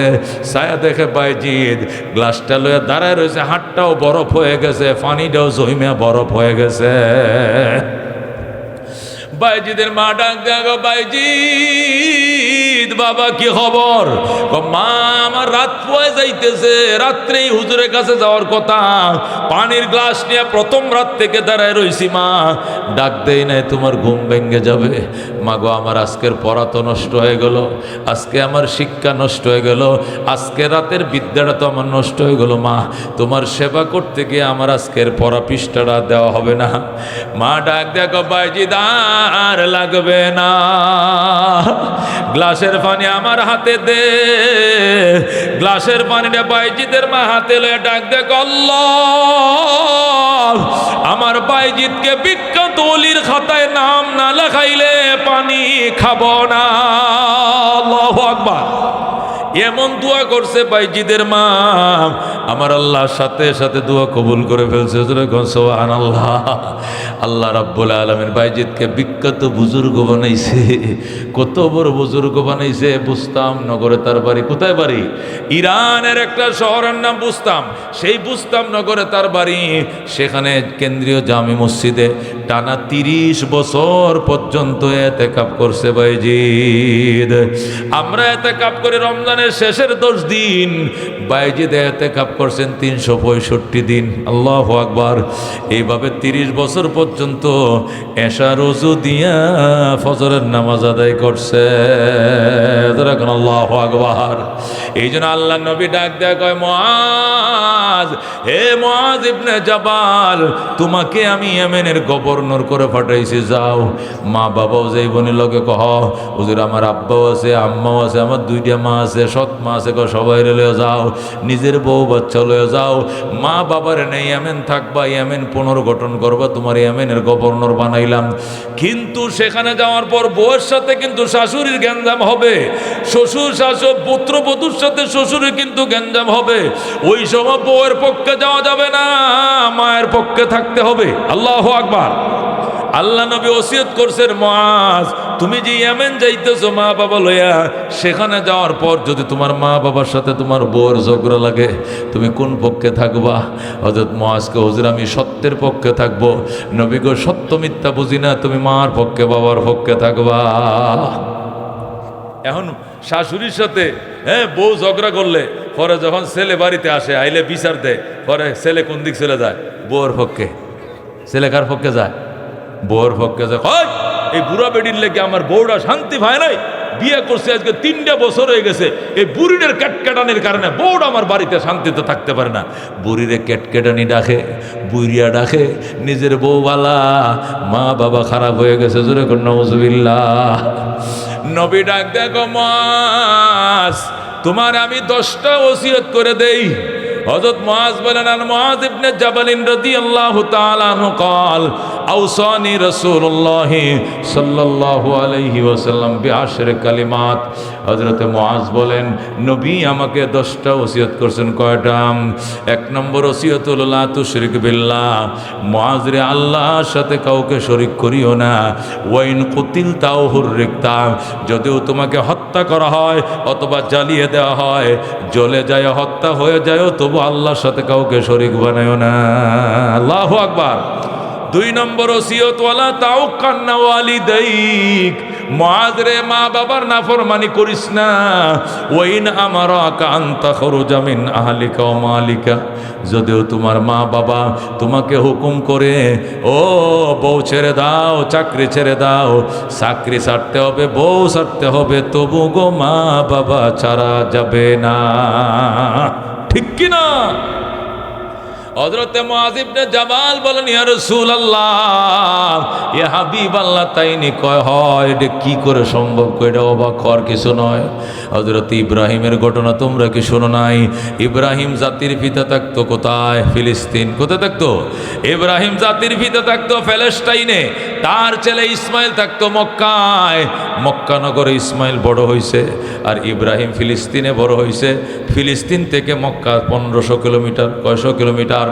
ছায়া দেখে বাইজিদ গ্লাসটা লয়ে দাঁড়ায় রয়েছে, হাতটাও বরফ হয়ে গেছে, পানিটাও জমিয়া বরফ হয়ে গেছে। বাইজিদের মা ডাক দেখো, বাইজিদ বাবা কি খবর? মা আমার রাত পোয়ে যাইতেছে, রাত্রেই হুজুরের কাছে যাওয়ার কথা, পানির গ্লাস নিয়ে প্রথম রাত থেকে দাঁড়ায় রইছি মা, ডাক দেই নাই, তোমার ঘুম ভেঙে যাবে। মা গো আমার আজকের পড়া তো নষ্ট হয়ে গেল, আজকে আমার শিক্ষা নষ্ট হয়ে গেল, আজকে রাতের বিদ্যাটা তো আমার নষ্ট হয়ে গেল। মা তোমার সেবা করতে গিয়ে আমার আজকের পড়া পৃষ্ঠাটা দেওয়া হবে না। মা ডাক দেখো, বাইজিদ আর লাগবে না, গ্লাসের পানি আমার হাতে দে। গ্লাসের পানিটা বাইজিদের মা হাতে লয়ে ডাক দেখো, আল্লাহ আমার বাইজিদকে বিখ্যাত ওলির খাতায় নাম না লেখাইলে পানি খাবো না। আল্লাহু আকবার। এমন দোয়া করছে বাইজিদের মা, আমার আল্লাহর সাথে সাথে দোয়া কবুল করে ফেলছে। সুবহানাল্লাহ। আল্লাহ রাব্বুল আলামিন বাইজিদকে বিখ্যাত বুজুর্গ বানাইছে। কত বড় বুজুর্গ বানাইছে। বুস্তাম নগরে তার বাড়ি। কোথায় বাড়ি? ইরানের একটা শহরের নাম বুস্তাম। সেই বুস্তাম নগরে তার বাড়ি। সেখানে কেন্দ্রীয় জামি মসজিদে টানা 30 বছর পর্যন্ত এতেকাপ করছে বাইজিদ। আমরা এতেকাপ করে রমজানের রমজানের শেষের 10 দিন বাইজিদ ইতিকাফ করছেন 365 দিন। আল্লাহু আকবার। এইভাবে 30 বছর পর্যন্ত এশা রোজু দিয়া ফজরের নামাজ আদায় করছে। আল্লাহু আকবার। এই জন্য আল্লাহ নবী ডাক দেয়া কয়, মুআজ, হে মুআজ ইবনে জাবাল, তোমাকে আমি ইয়েমেনের গভর্নর করে পাঠাইছি, যাও। মা বাবাও যাইবনি লগে কহ, হুজুর আমার আব্বাও আছে, আম্মাও আছে, আমার 2টা মা আছে, সৎ মা আছে, সবাই লয়ে যাও, নিজের বউ বাচ্চা লয়ে যাও। মা বাবার নেই ইয়েমেন থাকবা, ইয়েমেন পুনর্গঠন করবা, তোমার ইয়েমেনের গভর্নর বানাইলাম। কিন্তু সেখানে যাওয়ার পর বউয়ের সাথে কিন্তু শাশুড়ির গ্যাঞ্জাম হবে, শ্বশুর শাশুড় পুত্রবধূর সাথে শ্বশুরের কিন্তু গ্যাঞ্জাম হবে। ওই সময় বউয়ের পক্ষে যাওয়া যাবে না, মায়ের পক্ষে থাকতে হবে। আল্লাহু আকবার। আল্লাহ নবী ওসিয়ত করছেন, মুআজ, তুমি যে ইয়েমেন যাইতেছো মা বাবা লইয়া, সেখানে যাওয়ার পর যদি তোমার মা বাবার সাথে তোমার বউয়ের ঝগড়া লাগে, তুমি কোন পক্ষে থাকবা? হযরত মুআজকে, হুজুর আমি সত্যের পক্ষে থাকবো। নবী গো, সত্য মিথ্যা বুঝি না, তুমি মার পক্ষে বাবার পক্ষে থাকবা। এখন শাশুড়ির সাথে বউ ঝগড়া করলে পরে যখন ছেলে বাড়িতে আসে, আইলে বিচার দেয়, পরে ছেলে কোন দিক চলে যায়? বউর পক্ষে। ছেলে কার পক্ষে যায়? বউর পক্ষে যায়। এই বুড়া বেডির লেগে আমার বউরা শান্তি পায় নাই, বিয়ে করছে আজকে 3টা বছর হয়ে গেছে, এই বুড়িদের ক্যাটকেটানির কারণে বউরা আমার বাড়িতে শান্তিতে থাকতে পারে না। বুড়িরে ক্যাটকেটানি ডাকে, বুড়িয়া ডাকে, নিজের বউ বালা, মা বাবা খারাপ হয়ে গেছে। জোরে কর নাউজুবিল্লাহ। নবী ডাক দেখো, মুআজ, তোমার আমি 10টা ওসিয়ত করে দেই। হযরত মুআজ বলেন, আন মুআজ ইবনে জাবাল রাদিয়াল্লাহু তাআলা আনহু قال আওসানি রাসূলুল্লাহ সাল্লাল্লাহু আলাইহি ওয়াসাল্লাম বিআশরি কালিমাত। হযরত মুআজ বলেন, নবী আমাকে 10টা ওসিয়ত করছেন। কয়টা? 1 নম্বর ওসিয়ত হলো লা তুশরিক বিল্লাহ, মুআজ রে আল্লাহর সাথে কাউকে শরীক করিও না। ওয়াইন কুতিলতা আও হুররিকতা, যদিও তোমাকে হত্যা করা হয় অথবা জ্বালিয়ে দেওয়া হয়, জ্বলে যায়, হত্যা হয়ে যায়, তবু আল্লাহর সাথে কাউকে শরীক বানায়ো না। আল্লাহু আকবার। 2 নম্বর ওসিয়ত, ওয়ালা তাউকান্না ওয়ালিদাইক, মুআজ রে মা বাবার নাফরমানি করিস না। ওয়াইন আমারাকা আন তাখরুজা মিন আহলিকা ওয়া মালিকা, যদিও তোমার মা বাবা তোমাকে হুকুম করে, ও বউ ছেড়ে দাও, চাকরি ছেড়ে দাও, চাকরি ছাড়তে হবে, বউ ছাড়তে হবে, তবু গো মা বাবা ছাড়া যাবে না। ঠিক কি না? হযরত মুআজ ইবনে জাবাল বলেন, ইয়া রাসূলুল্লাহ, ইয়া হাবিবাল্লাহ, তাই নি কয় হয়, এটা কি করে সম্ভব? এটা অবাক হওয়ার কিছু নয়। হযরত ইব্রাহিমের ঘটনা তোমরা কি শোনো নাই? ইব্রাহিম জাতির পিতা থাকতো কোথায়? ফিলিস্তিন। কোথায় থাকতো? ইব্রাহিম জাতির পিতা থাকতো প্যালেস্টাইনে, তার ছেলে ইসমাইল থাকতো মক্কায়। মক্কা নগরে ইসমাইল বড় হয়েছে, আর ইব্রাহিম ফিলিস্তিনে বড় হয়েছে। ফিলিস্তিন থেকে মক্কা 1500 কিলোমিটার। কয়শো কিলোমিটার?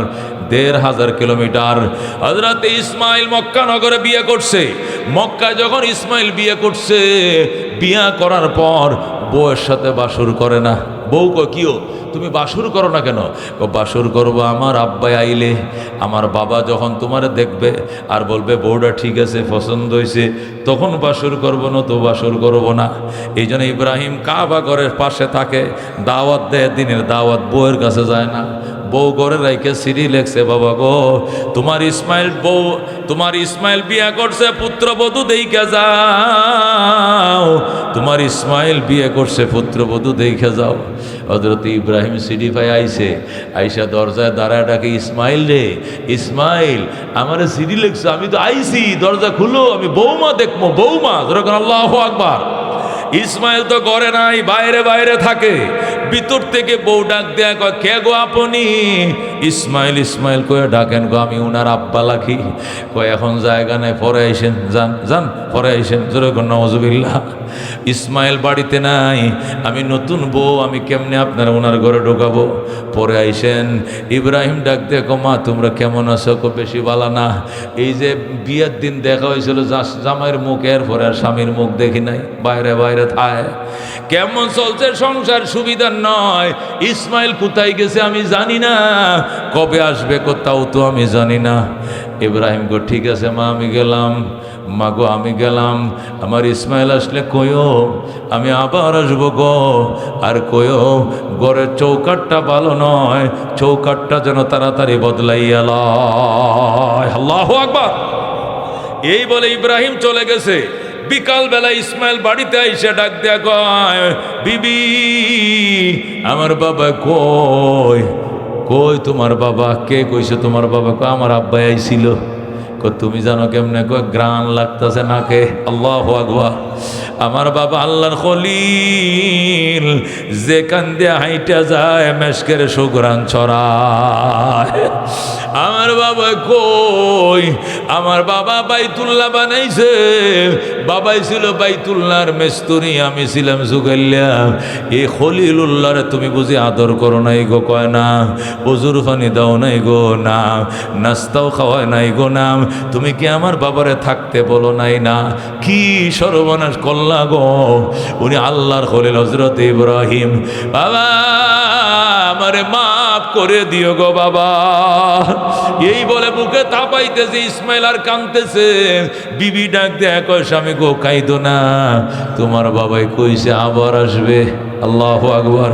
1500 কিলোমিটার। হযরত ইসমাইল মক্কা নগরে বিয়ে করছে। মক্কায় যখন ইসমাইল বিয়ে করছে, বিয়ে করার পর বউয়ের সাথে বাসর করে না। বউ কয়, কিও তুমি বাসর করো না কেন? বাসর করবো আমার আব্বাই আইলে, আমার বাবা যখন তোমার দেখবে আর বলবে বউটা ঠিক আছে, পছন্দ হয়েছে, তখন বাসর করবো না, তো বাসর করবো না। এই জন্য ইব্রাহিম কাবা ঘরের পাশে থাকে, দাওয়াত দেয়, দিনের দাওয়াত, বউয়ের কাছে যায় না। বউ ঘরে রাইকে সিঁড়ি লেখছে, বাবা গো, তোমার ইসমাইল বিয়ে করছে, পুত্রবধূ দেইখা যাও, তোমার ইসমাইল বিয়ে করছে, পুত্রবধূ দেইখা যাও। হযরত ইব্রাহিম সিঁড়ি পায় আইছে, আইসা দরজায় দাঁড়ায় ডাকে, ইসমাইল রে, ইসমাইল, আমার সিঁড়ি লেখছে, আমি তো আইছি, দরজা খুলো, আমি বৌমা দেখবো, বৌমা। ধরো আল্লাহু আকবার। ইসমাইল তো ঘরে নাই, বাইরে বাইরে থাকে। ভিতর থেকে বউ ডাক দেয়া কয়, কে গো আপনি? ইসমাইল কয়ে ডাকেন গো, আমি উনার আব্বা লাখি। কয় এখন জায়গা নেই, পরে আইসেন, যান পরে আইসেন। জোরে কর নাউজুবিল্লাহ। ইসমাইল বাড়িতে নাই, আমি নতুন বউ, আমি কেমনে আপনার ওনার ঘরে ঢোকাবো? পরে আইসেন। ইব্রাহিম ডাক দিয়ে কো, মা তোমরা কেমন আছো? কো বেশি বালা না, এই যে বিয়ের দিন দেখা হয়েছিল জামাইয়ের মুখ, এর পরে আর স্বামীর মুখ দেখি নাই, বাইরে বাইরে থায়। কেমন চলছে সংসার? সুবিধার নয়। ইসমাইল কোথায় গেছে আমি জানি না, কবে আসবে কোথাও তো আমি জানি না। ইব্রাহিম গো ঠিক আছে মা আমি গেলাম, মা গো আমি গেলাম, আমার ইসমাইল আসলে কইও আমি আবার আসবো গো, আর কইও ঘরের চৌকাটটা ভালো নয়, চৌকাটটা যেন তাড়াতাড়ি বদলাইয়া লয়। আল্লাহু আকবার। এই বলে ইব্রাহিম চলে গেছে। বিকাল বেলা ইসমাইল বাড়িতে আইসা ডাক দেয়া কয়, বিবি আমার বাবা কই? কই তোমার বাবা? কে কইছে তোমার বাবা? কয় আমার আব্বাই আইছিল। তুমি জানো কেমনে? কয় গ্রান লাগতেছে নাকে। আল্লাহু আকবার। আমার বাবা আল্লাহর খলিল যেখান দিয়ে হাইটা যায় মেশকের সুগ্রান ছড়ায়। আমার বাবা কই? আমার বাবা বাইতুল্লাহ বানাইছে। বাবাই ছিল বাইতুল্লাহর মেস্তুরি, আমি ছিলাম জুগাইল্লা। এই খলিলুল্লাহরে তুমি বুঝি আদর করো নাই গো? কয় না। ওজুর পানি দাও নাই গো? না। নাস্তাও খাওয়ায় নাই গো? না। তুমি কি আমার বাবারে থাকতে বলো নাই? না। কি সর্বনাশ করলা গো? উনি আল্লাহর খলিল হযরত ইব্রাহিম। বাবা আমারে মাফ করে দিও গো বাবা। এই বলে বুকে তাপাইতেছে ইসমাইল আর কাঁদতেছে। বিবি ডাক দেয়া কয়, স্বামী গো কাইদো না, তোমার বাবাই কইছে আবার আসবে। আল্লাহু আকবার।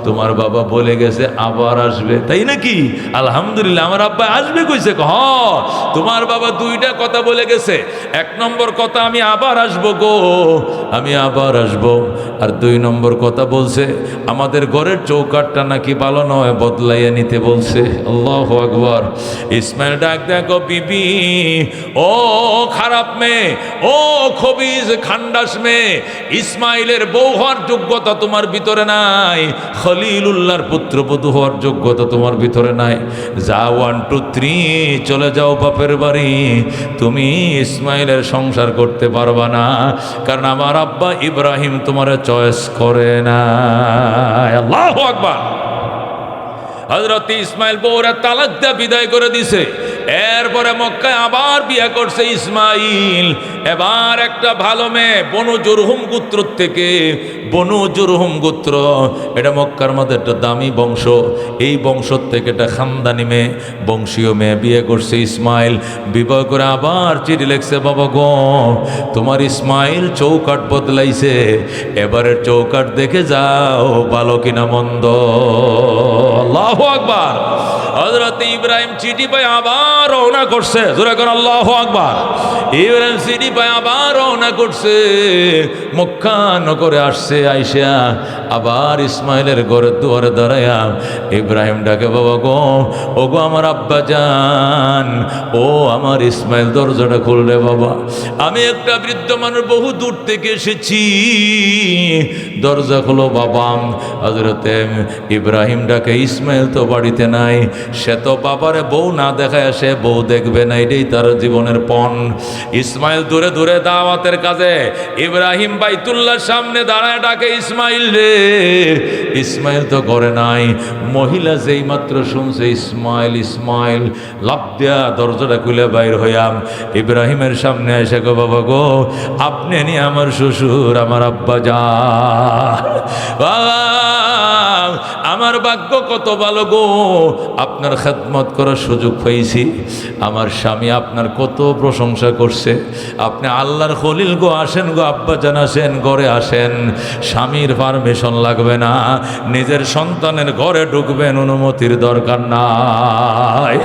তোমার বাবা বলে গেছে আবার আসবে, তাই নাকি? আলহামদুলিল্লাহ, আমার আব্বা আসবে কইছে। তোমার বাবা দুইটা কথা বলে গেছে। এক নম্বর কথা আমি আবার আসবো গো, আমি আবার আসবো। আর দুই নম্বর কথা বলছে আমাদের ঘরের চৌকাটটা নাকি ভালো নয়, বদলাইয়া নিতে বলছে। আল্লাহু আকবার। ইসমাইল ডাক দেখো, বিবি ও খারাপ মেয়ে, ও খবিজ খান্ডাস মেয়ে, ইসমাইলের বউ হওয়ার যোগ্যতা তোমার ভিতরে নাই, খলিলুল্লাহর পুত্রবধূ হওয়ার যোগ্যতা তোমার ভিতরে নাই। যা 1 2 3 চলে যাও বাপের বাড়ি। তুমি ইসমাইলের সংসার করতে পারবা না, কারণ আমার আব্বা ইব্রাহিম তোমার চয়েস করে না। আল্লাহু আকবার। হযরত ইসমাইল বউরা তালাক দিয়ে বিদায় করে দিছে। এরপরে মক্কায় আবার বিয়ে করছে ইসমাইল। এবার একটা ভালো মেয়ে বনু জুরহুম গোত্র থেকে, বনু জুরহুম গোত্র এটা মক্কার মধ্যে একটা দামি বংশ। এই বংশ থেকে একটা খানদানি মেয়ে, বংশীয় মেয়ে বিয়ে করছে ইসমাইল। বিবাহ করে আবার চিঠি লেখছে, বাবা গো তোমার ইসমাইল চৌকাট বদলাইছে, এবারের চৌকাট দেখে যাও ভালো কিনা মন্দ। আল্লাহু আকবার। হযরত ইব্রাহিম চিঠি পাই আবার রওনা করছে। জোরে করে আল্লাহু আকবার। ইব্রাহিম চিঠি পাই আবার রওনা করছে, মক্কা নগরে আসছে। আইসা আবার ইসমাইলের ঘরের দুয়ারে দাঁড়ায়া ইব্রাহিম ডাকে, বাবা গো, ও গো আমার আব্বা জান, ও আমার ইসমাইল দরজাটা খুললে বাবা। আমি একটা বৃদ্ধ মানুষ, বহু দূর থেকে এসেছি, দরজা খোলো বাবা। হযরতে ইব্রাহিম ডাকে, ইসমাইল তো বাড়িতে নাই, সে তো বাবারে বউ না দেখায় সে বউ দেখবে না, এটাই তার জীবনের পণ। ইসমাইল দূরে দূরে দাওয়াতের কাজে, ইব্রাহিম বাইতুল্লাহর সামনে দাঁড়ায় ডাকে, ইসমাইল রে। ইসমাইল তো ঘরে নাই। মহিলা যেই মাত্র শুনছে ইসমাইল ইসমাইল, লাফ দিয়া দরজাটা খুলে বাইর হইয়াম ইব্রাহিমের সামনে এসে, গো বাবা গো, আপনি নিয়ে আমার শ্বশুর আমার আব্বা যা। বাবা আমার ভাগ্য কত ভালো গো, আপনার খেদমত করার সুযোগ পেয়েছি। আমার স্বামী আপনার কত প্রশংসা করছে। আপনি আল্লাহর খলিল গো, আসেন গো আব্বা জান, আসেন ঘরে আসেন। স্বামীর পারমিশন লাগবে না, নিজের সন্তানের ঘরে ঢুকবেন, অনুমতির দরকার নাই।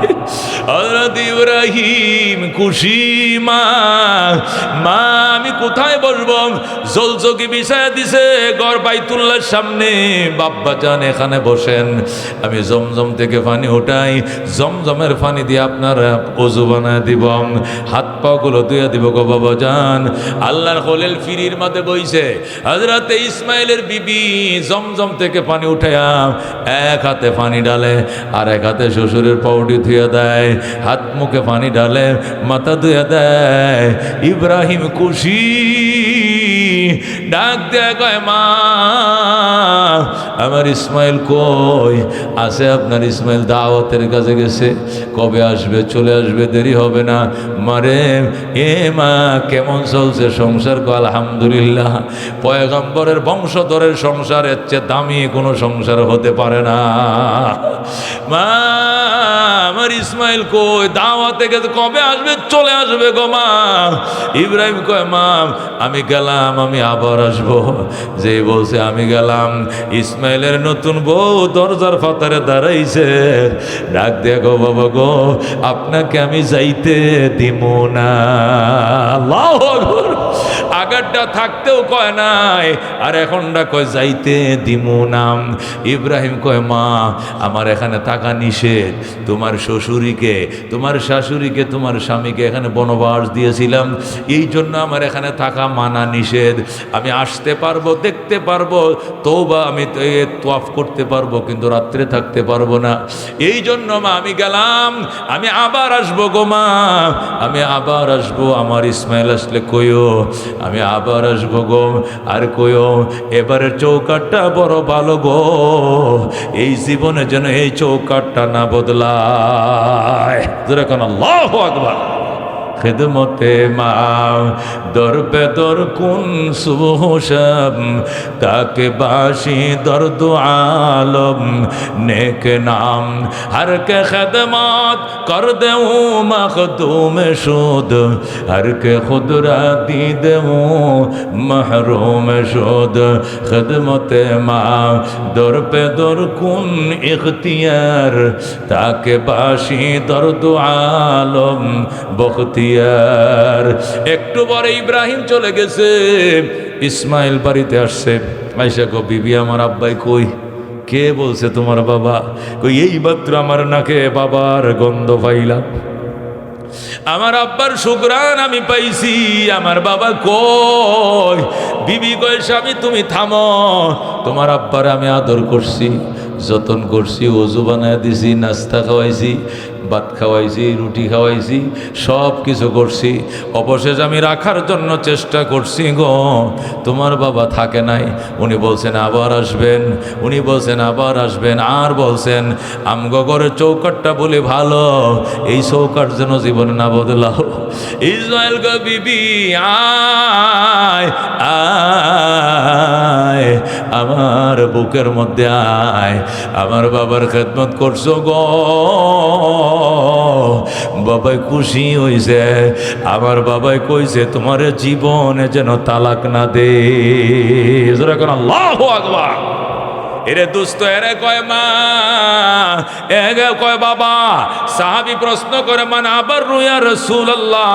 হযরত ইব্রাহিম খুশি, মা মা আমি কোথায় বসবো? জলচকি বিছায়া দিছে ঘর বাইতুল্লাহর সামনে। বাব্বা জান এখানে বসেন, আমি জমজম থেকে পানি উঠাই, জমজমের পানি দিয়ে আপনার ওযু বানায় দিব, হাত পা গুলো ধুয়ে দিব গো বাবা জান। আল্লাহর খলিল ফিরির মাঝে বইছে। হযরত ইসমাইলের বিবি জমজম থেকে পানি উঠাইয়া এক হাতে পানি ডালে, আর এক হাতে শ্বশুরের পাউডি ধুয়ে দেয়, হাত মুখে পানি ডালে, মাথা ধুয়ে দেয়। ইব্রাহিম খুশি, ডাক দেয়া কয়, মা আমার ইসমাইল কই? আছে আপনার ইসমাইল দাওয়াতের কাছে গেছে, কবে আসবে? চলে আসবে, দেরি হবে না। মারে এ মা, কেমন চলছে সংসার? কো আলহামদুলিল্লাহ। পয়গম্বরের বংশধরের সংসার এর চেয়ে দামি কোনো সংসার হতে পারে না। মা, আমার ইসমাইল কই? দাওয়াতে গেছে, কবে আসবে? চলে আসবে গো মা। ইব্রাহিম কয়, মা আমি গেলাম, আমি আবার আসবো। যে বলছে আমি গেলাম, ইসমাইলের নতুন বউ দরজার ফাতারে দাঁড়াইছে, ডাক দিয়ে গো, বাবা গো, আপনাকে আমি যাইতে দিব না। আল্লাহু আকবার। আগেরটা থাকতেও কয় নাই, আর এখনটা কয় যাইতে দিমু নাম। ইব্রাহিম কয়, মা আমার এখানে থাকা নিষেধ। তোমার শ্বশুরিকে, তোমার শাশুড়িকে, তোমার স্বামীকে এখানে বনবাস দিয়েছিলাম, এই জন্য আমার এখানে থাকা মানা নিষেধ। আমি আসতে পারবো, দেখতে পারবো, তওবা আমি তোয়াফ করতে পারবো, কিন্তু রাত্রে থাকতে পারবো না। এই জন্য মা আমি গেলাম, আমি আবার আসবো গো মা, আমি আবার আসবো। আমার ইসমাইল আসলে কইও আমি আবার আসবো গো। আর কইও এবারের চৌকাটটা বড় ভালো গো, এই জীবনে যেন এই চৌকাটটা না বদলায়। যেরকম আল্লাহু আকবার। খিদমতে মা দর পে দর কুন সুবহ শব, তাকে বাসি দর্দ আলম নেক নাম হর কে খিদমত কর দেউ মখদুম শুদ, হর কে খুদ রা দি দেউ মহরুম শুদ। খিদমতে মা দর পে দর কুন ইখতিয়ার, তাকে বাসি দর্দ আলম বখতিয়ার। একটু পরে ইব্রাহিম চলে গেছে, ইসমাইল বাড়িতে আসছে। আয়সা কো, বিবি আমার আব্বাই কই? কে বলছে তোমার বাবা? কই এই মাত্র আমার নাকে বাবার গন্ধ পাইলাম, আমার আব্বার সুগ্রাণ আমি পাইছি। আমার বাবা কই? বিবি কয়, স্বামী তুমি থামো, তোমার আব্বার আমি আদর করছি, যতন করছি, ওযু বানায় দিছি, নাস্তা খাওয়াইছি, ভাত খাওয়াইছি, রুটি খাওয়াইছি, সব কিছু করছি। অবশেষ আমি রাখার জন্য চেষ্টা করছি গো, তোমার বাবা থাকে নাই। উনি বলছেন আবার আসবেন, উনি বলছেন আবার আসবেন, আর বলছেন আমগো ঘরের চৌকাটটা বলে ভালো, এই চৌকাট যেন জীবনে না বদলাও। ইসমাইল গো, বিবি আয় আয়, আমার বুকের মধ্যে আয়, আমার বাবার খেদমত করছো গো। বাবাই খুশি হইছে, আমার বাবাই কইছে তোমার জীবনে যেন তালাক না দে। আল্লাহু আকবার। এরে দোস্ত, এরে কয় মা, এগে কয় বাবা। সাহাবী প্রশ্ন করে, মান আবার রুয়া রাসূলুল্লাহ,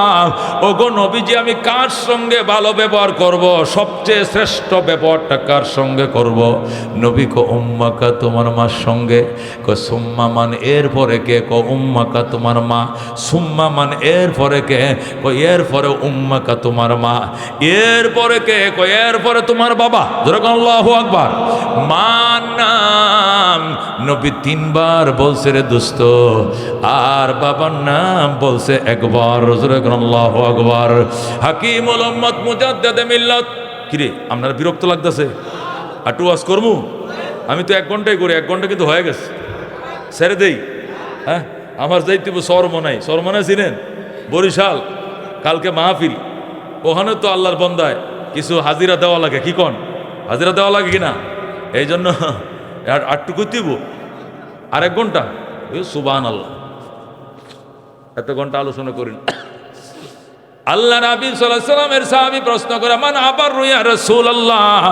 ও গো নবীজি আমি কার সঙ্গে ভালো ব্যবহার করব? সবচেয়ে শ্রেষ্ঠ ব্যবহারটা কার সঙ্গে করব? নবী কো উম্মাকা, তোমার মার সঙ্গে। কয় সুম্মা মান, এরপরে কে? ক উম্মাকা, তোমার মা। সুম্মা মান, এরপরে কে? কয় এরপরে উম্মাকা, তোমার মা। এরপরে কে? কয় এরপরে তোমার বাবা। যেরকম আল্লাহু আকবার। মা নাম নবী তিনবার বলছে রে দোস্ত, আর বাবার নাম বলছে একবার। আল্লাহু আকবার। হাকিমুল উম্মত মুজাদ্দিদে মিল্লাত। কিরে আপনারা বিরক্ত লাগতেছে? একটু ওয়াজ করবো? আমি তো 1 ঘন্টাই করি, 1 ঘন্টা কিন্তু হয়ে গেছে, ছেড়ে দেই। হ্যাঁ, আমার যাইতে সরমনাই, সরমনাই চিনেন? বরিশাল, কালকে মাহফিল, ওখানে তো আল্লাহর বন্দায় কিছু হাজিরা দেওয়া লাগে। কি কন, হাজিরা দেওয়া লাগে কিনা? এই জন্য আটটুকু দিব, আর 1 ঘন্টা। সুবহানাল্লাহ, এত ঘন্টা আলোচনা করি না। আল্লাহ নবী সাল্লাল্লাহু আলাইহি সাল্লামের সাহাবী প্রশ্ন করে, মান আবার ইয়া রাসূলুল্লাহ,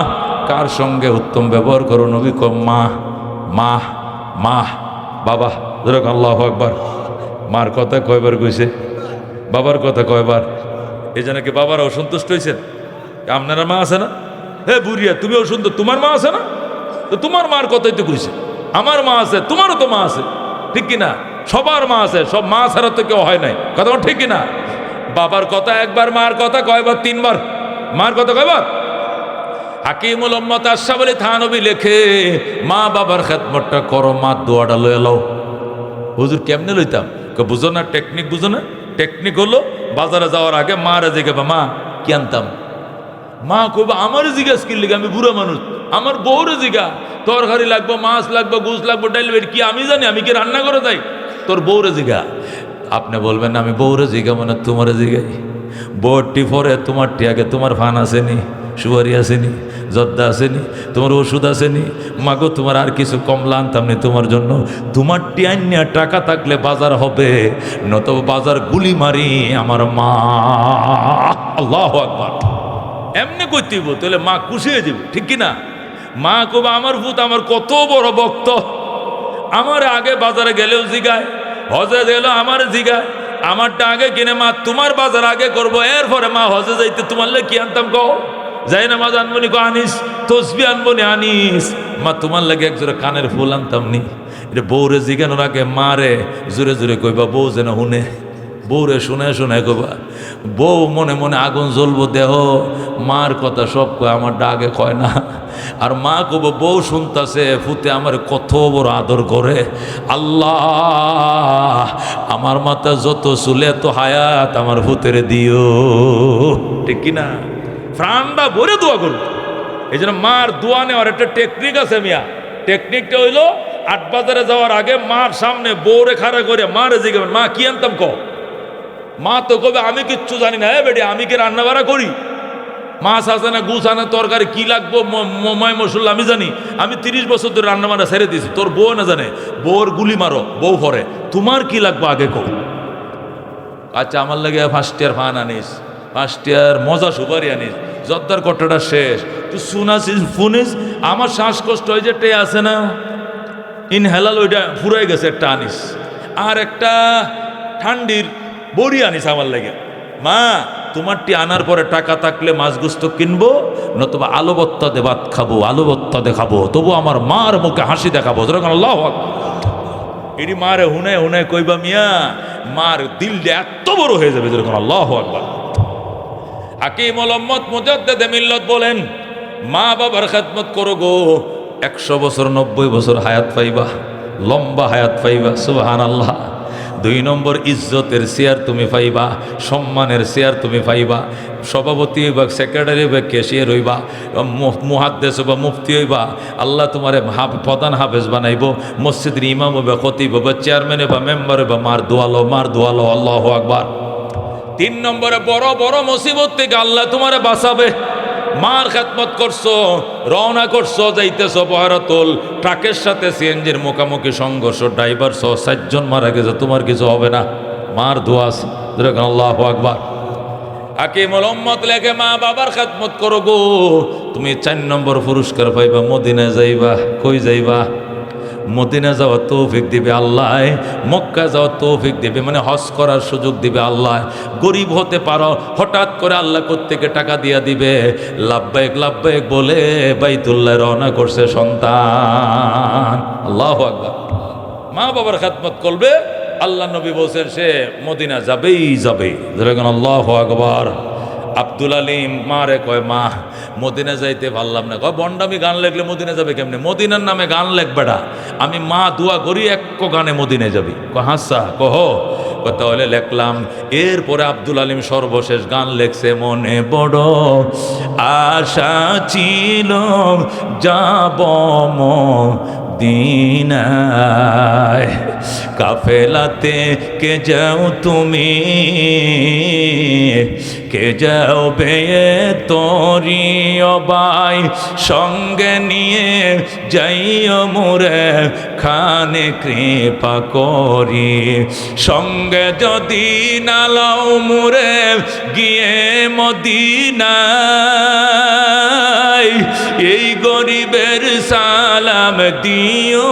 কার সঙ্গে উত্তম ব্যবহার করো? নবী কো মা, মা, মা, বাবা। যেরকম আল্লাহু আকবার। মার কথা কয়বার কইছে? বাবার কথা কয়বার? এই জন্য কি বাবারা অসন্তুষ্ট হয়েছেন? আপনারা মা আছে না? হে বুড়িয়া, তুমি অসন্তুষ্ট, তোমার মা আছে না? তো তোমার মার কথাই তো কইছে। আমার মা আছে, তোমারও তো মা আছে, ঠিক কিনা? সবার মা আছে, সব মা ছাড়া তো কেউ হয় নাই। কথা ঠিক কিনা? বাবার কথা একবার, মার কথা কয়বার? 3 বার। মার কথা কয়বার? হাকিমুল উম্মত আশরাফ আলী থানভী লেখে, মা বাবার খেদমতটা করো, মা দোয়াটা লয়ে লও। হুজুর কেমনে লইতাম? বুঝো না টেকনিক? বুঝো না টেকনিক? হলো বাজারে যাওয়ার আগে মারে জিজ্ঞাসা, মা কি আনতাম? মা কইবা আমার জিজ্ঞাসা কি লিগে, আমি বুড়া মানুষ। আমার বউরে জিগা, তরকারি লাগবো, মাছ লাগবো, গুছ লাগবো, ডাইল বেট কি আমি জানি? আমি কি রান্না করে যাই? তোর বউরে জিগা। আপনি বলবেন না আমি বউরে জিগা মানে তোমারে জিগাই। বউটি পরে তোমারটি আগে। তোমার ফান আসেনি, সুপারি আসেনি, জর্দা আসেনি, তোমার ওষুধ আসেনি, মাগো তোমার আর কিছু কমলা আনতাম নি তোমার জন্য। তোমার টিয়ান্যা টাকা থাকলে বাজার হবে, নত বাজার গুলি মারি আমার মা। আল্লাহু আকবার। এমনি করতেইব, তাহলে মা খুশি হয়ে যাবে, ঠিক কিনা? মা কবা আমার ভূত আমার কত বড় ভক্ত, আমার আগে বাজারে গেলেও জিগায়, হজে গেলেও আমার জিগায়, আমারটা আগে কিনে মা তোমার বাজার আগে করবো, এরপরে মা হজে যাইতে তোমার লেগে কি আনতাম কও? যাই না মাঝ আনবনি কো আনিস, তসবি আনবনি আনিস, মা তোমার লাগে একজোড়া কানের ফুল আনতাম নি। এটা বউরে জিগানোর আগে মা রে জোরে জোরে কইবা, বউ যেন শুনে। বউরে শুনে শুনে কইবা। বউ মনে মনে আগুন জ্বলবো দেহ, মার কথা সব কয়, আমার ডাকে কয় না। আর মা কব বউ শুনতাছে ফুতে আমার কত বড় আদর করে। আল্লাহ আমার মাথা যত চুলে এত হায়াত আমার ফুতেরে দিও, ঠিক কিনা? প্রাণটা ভরে দোয়া করব। এই জন্য মার দোয়া নেওয়ার একটা টেকনিক আছে মিয়া। টেকনিকটা হইলো ৮ বাজারে যাওয়ার আগে মার সামনে বউরে খাড়া করে মারে জিগাবেন, মা কি আনতাম ক? মা তো কবে আমি কিচ্ছু জানি না, বেডি আমি কি রান্না বাড়া করি? মাছ আছে না, গুছ আনে, তরকারি কি লাগবো, ময় মশলা আমি জানি। আমি 30 বছর ধরে রান্না বান্না ছেড়ে দিয়েছি, তোর বউ না জানে। বউর গুলি মারো, বউ পরে তোমার কি লাগবো আগে কো। আচ্ছা আমার লাগে 5 টিয়ার ফান আনিস, 5 টিয়ার মজা সুপারি আনিস, জর্দার কট্টাটা শেষ, তুই শুনাছিস ফুনিস, আমার শ্বাসকষ্ট হয় যে টে আছে না ইনহেলাল, ওইটা ফুরাই গেছে, একটা আনিস। আর একটা ঠান্ডির বড়ি আনিস আমার লাগে। মা তোমারটি আনার পরে টাকা থাকলে মাছ গুস্ত কিনবো, নতুবা আলু ভর্তা দে ভাত খাবো, আলু ভর্তা দেখাবো, তবু আমার মার মুখে হাসি দেখাবো। আল্লাহু আকবার। এটি মারে হুনে হুনে কইবা মিয়া, মার দিলটা এত বড় হয়ে যাবে যেরকম। আল্লাহু আকবার। হাকিমুল উম্মত মুজাদ্দিদ মিল্লাত বলেন, মা বাবার খেদমত করো গো, 100 বছর 90 বছর হায়াত পাইবা, লম্বা হায়াত পাইবা। সুবহানাল্লাহ। 2 নম্বর ইজ্জতের চেয়ার তুমি পাইবা, সম্মানের চেয়ার তুমি পাইবা। সভাপতি হইবা, সেক্রেটারি হইবা, ক্যাশিয়ার হইবা, মুহাদ্দিস হইবা, মুফতি হইবা। আল্লাহ তোমারে প্রধান হাফেজ বানাইব, মসজিদের ইমাম হইবা, খতিব হইবা, চেয়ারম্যান হইবা, মেম্বার হইবা। মার দোয়ালো, মার দোয়ালো। আল্লাহু আকবার। 3 নম্বরে বড় বড় মুসিবত থেকে আল্লাহ তোমারে বাঁচাবে। মার খেদমত করছো, রওনা করছো, যাইতেছো বহরাতুল, ট্রাকের সাথে সিএনজির মুখোমুখি সংঘর্ষ, ড্রাইভার সহ 7 জন মারা গেছে, তোমার কিছু হবে না। মার দোয়া। আল্লাহু আকবার। হাকিমুল উম্মত লেখে, মা বাবার খেদমত করো গো, তুমি 4 নম্বর পুরস্কার পাইবা। মদিনায় যাইবা। কই যাইবা? মদিনা যাওয়ার তৌফিক দিবে আল্লাহ, মক্কা যাওয়ার তৌফিক দিবে, মানে হজ করার সুযোগ দিবে আল্লাহ। গরিব হতে পারো, হঠাৎ করে আল্লাহ কোত্থেকে টাকা দিয়া দিবে। লাব্বাইক লাব্বাইক বলে বাইতুল্লাহ রওনা করছে সন্তান। আল্লাহু আকবার। মা বাবার খেদমত করবে, আল্লাহ নবী বলছেন সে মদিনা যাবেই যাবে। আল্লাহু আকবার। আব্দুল আলিম মারে কয়, মা মদিনা যাইতে পারলাম না। কয় বন্ডামি গান লেখলে মদিনা যাবে কেমনে? মদিনার নামে গান লেখবেটা। আমি মা দোয়া করি এক গানে মদিনে যাবি। হাসা কহ, তাহলে লেখলাম। এরপরে আব্দুল আলিম সর্বশেষ গান লেখছে, মনে বড় আশা ছিল যাব মদিনায়, কাফেলাতে কে যাও তুমি, কে যাও বেয়ে তোরি অবাই, সঙ্গে নিয়ে যাইও মুরে খানে কৃপা করি, সঙ্গে যদি নালাও মুরে গিয়ে মদিনায়, এই গরিবের সালাম দিও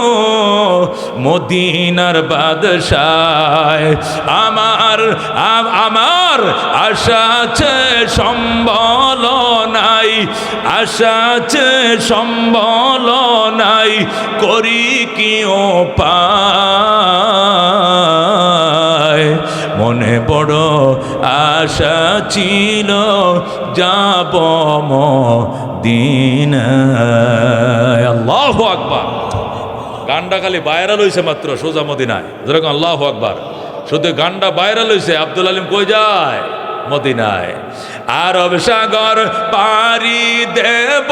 মদিনার বাদশাহ। আমার আমার আশা আছে সম্বল নাই, আশা আছে সম্বল নাই, করি কি উপায়, মনে বড় আশা ছিল যাব মদিনায়। আল্লাহু আকবার। গানটা খালি ভাইরাল হইছে মাত্র, সোজা মদিনায়। যেরকম আল্লাহু আকবার। শুধু গানটা ভাইরাল হইছে, আব্দুল আলিম কই যায়? মদিনায়। আরব সাগর পারি দেব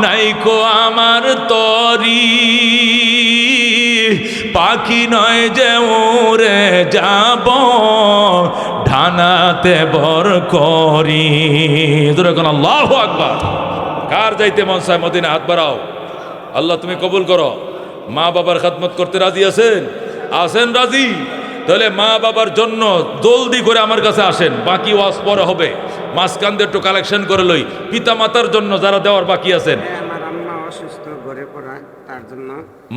নাইকো আমার তরি, পাখি নয় যে উড়ে যাব ঢানাতে বর করি। যখন আল্লাহু আকবার। কার যাইতে মন চায় মদিনা হাত বাড়াও। আল্লাহ তুমি কবুল করো। মা বাবার খেদমত করতে রাজি আছেন? আছেন রাজি? তাহলে মা বাবার জন্য জলদি করে আমার কাছে আসেন, বাকি ওয়াজ পরে হবে। মাঝখান দিয়ে একটু কালেকশন করে লই। পিতা মাতার জন্য যারা দেওয়ার বাকি আছেন, আমার আম্মা অসুস্থ, ঘরে পড়া, তার জন্য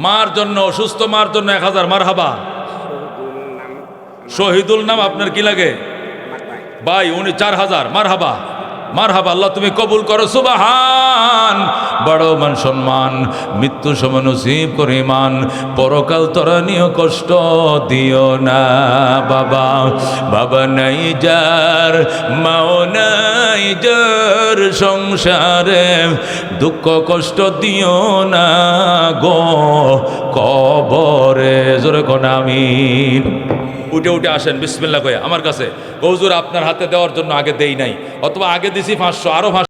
মার জন্য, অসুস্থ মার জন্য 1000 মারহাবা। শহীদুল নাম শহীদুল নাম আপনার কি লাগে? আমার ভাই। ভাই উনি 4000 মারহাবা। মারহাবা। আল্লাহ তুমি কবুল করো। সুবহান। বড় মান সম্মান মৃত্যু সময় নসিব করে ইমান, পরকাল তরণীয় কষ্ট দিও না বাবা। বাবা নাই যার, মাও নাই যার, সংসারে দুঃখ কষ্ট দিও না গো কবরে। জোরে কোন আমিন। উঠে উঠে আসেন বিসমিল্লাহ কয়ে আমার কাছে। হুজুর আপনার হাতে দেওয়ার জন্য আগে দেই নাই, অথবা আগে দিছি 500, আরো 500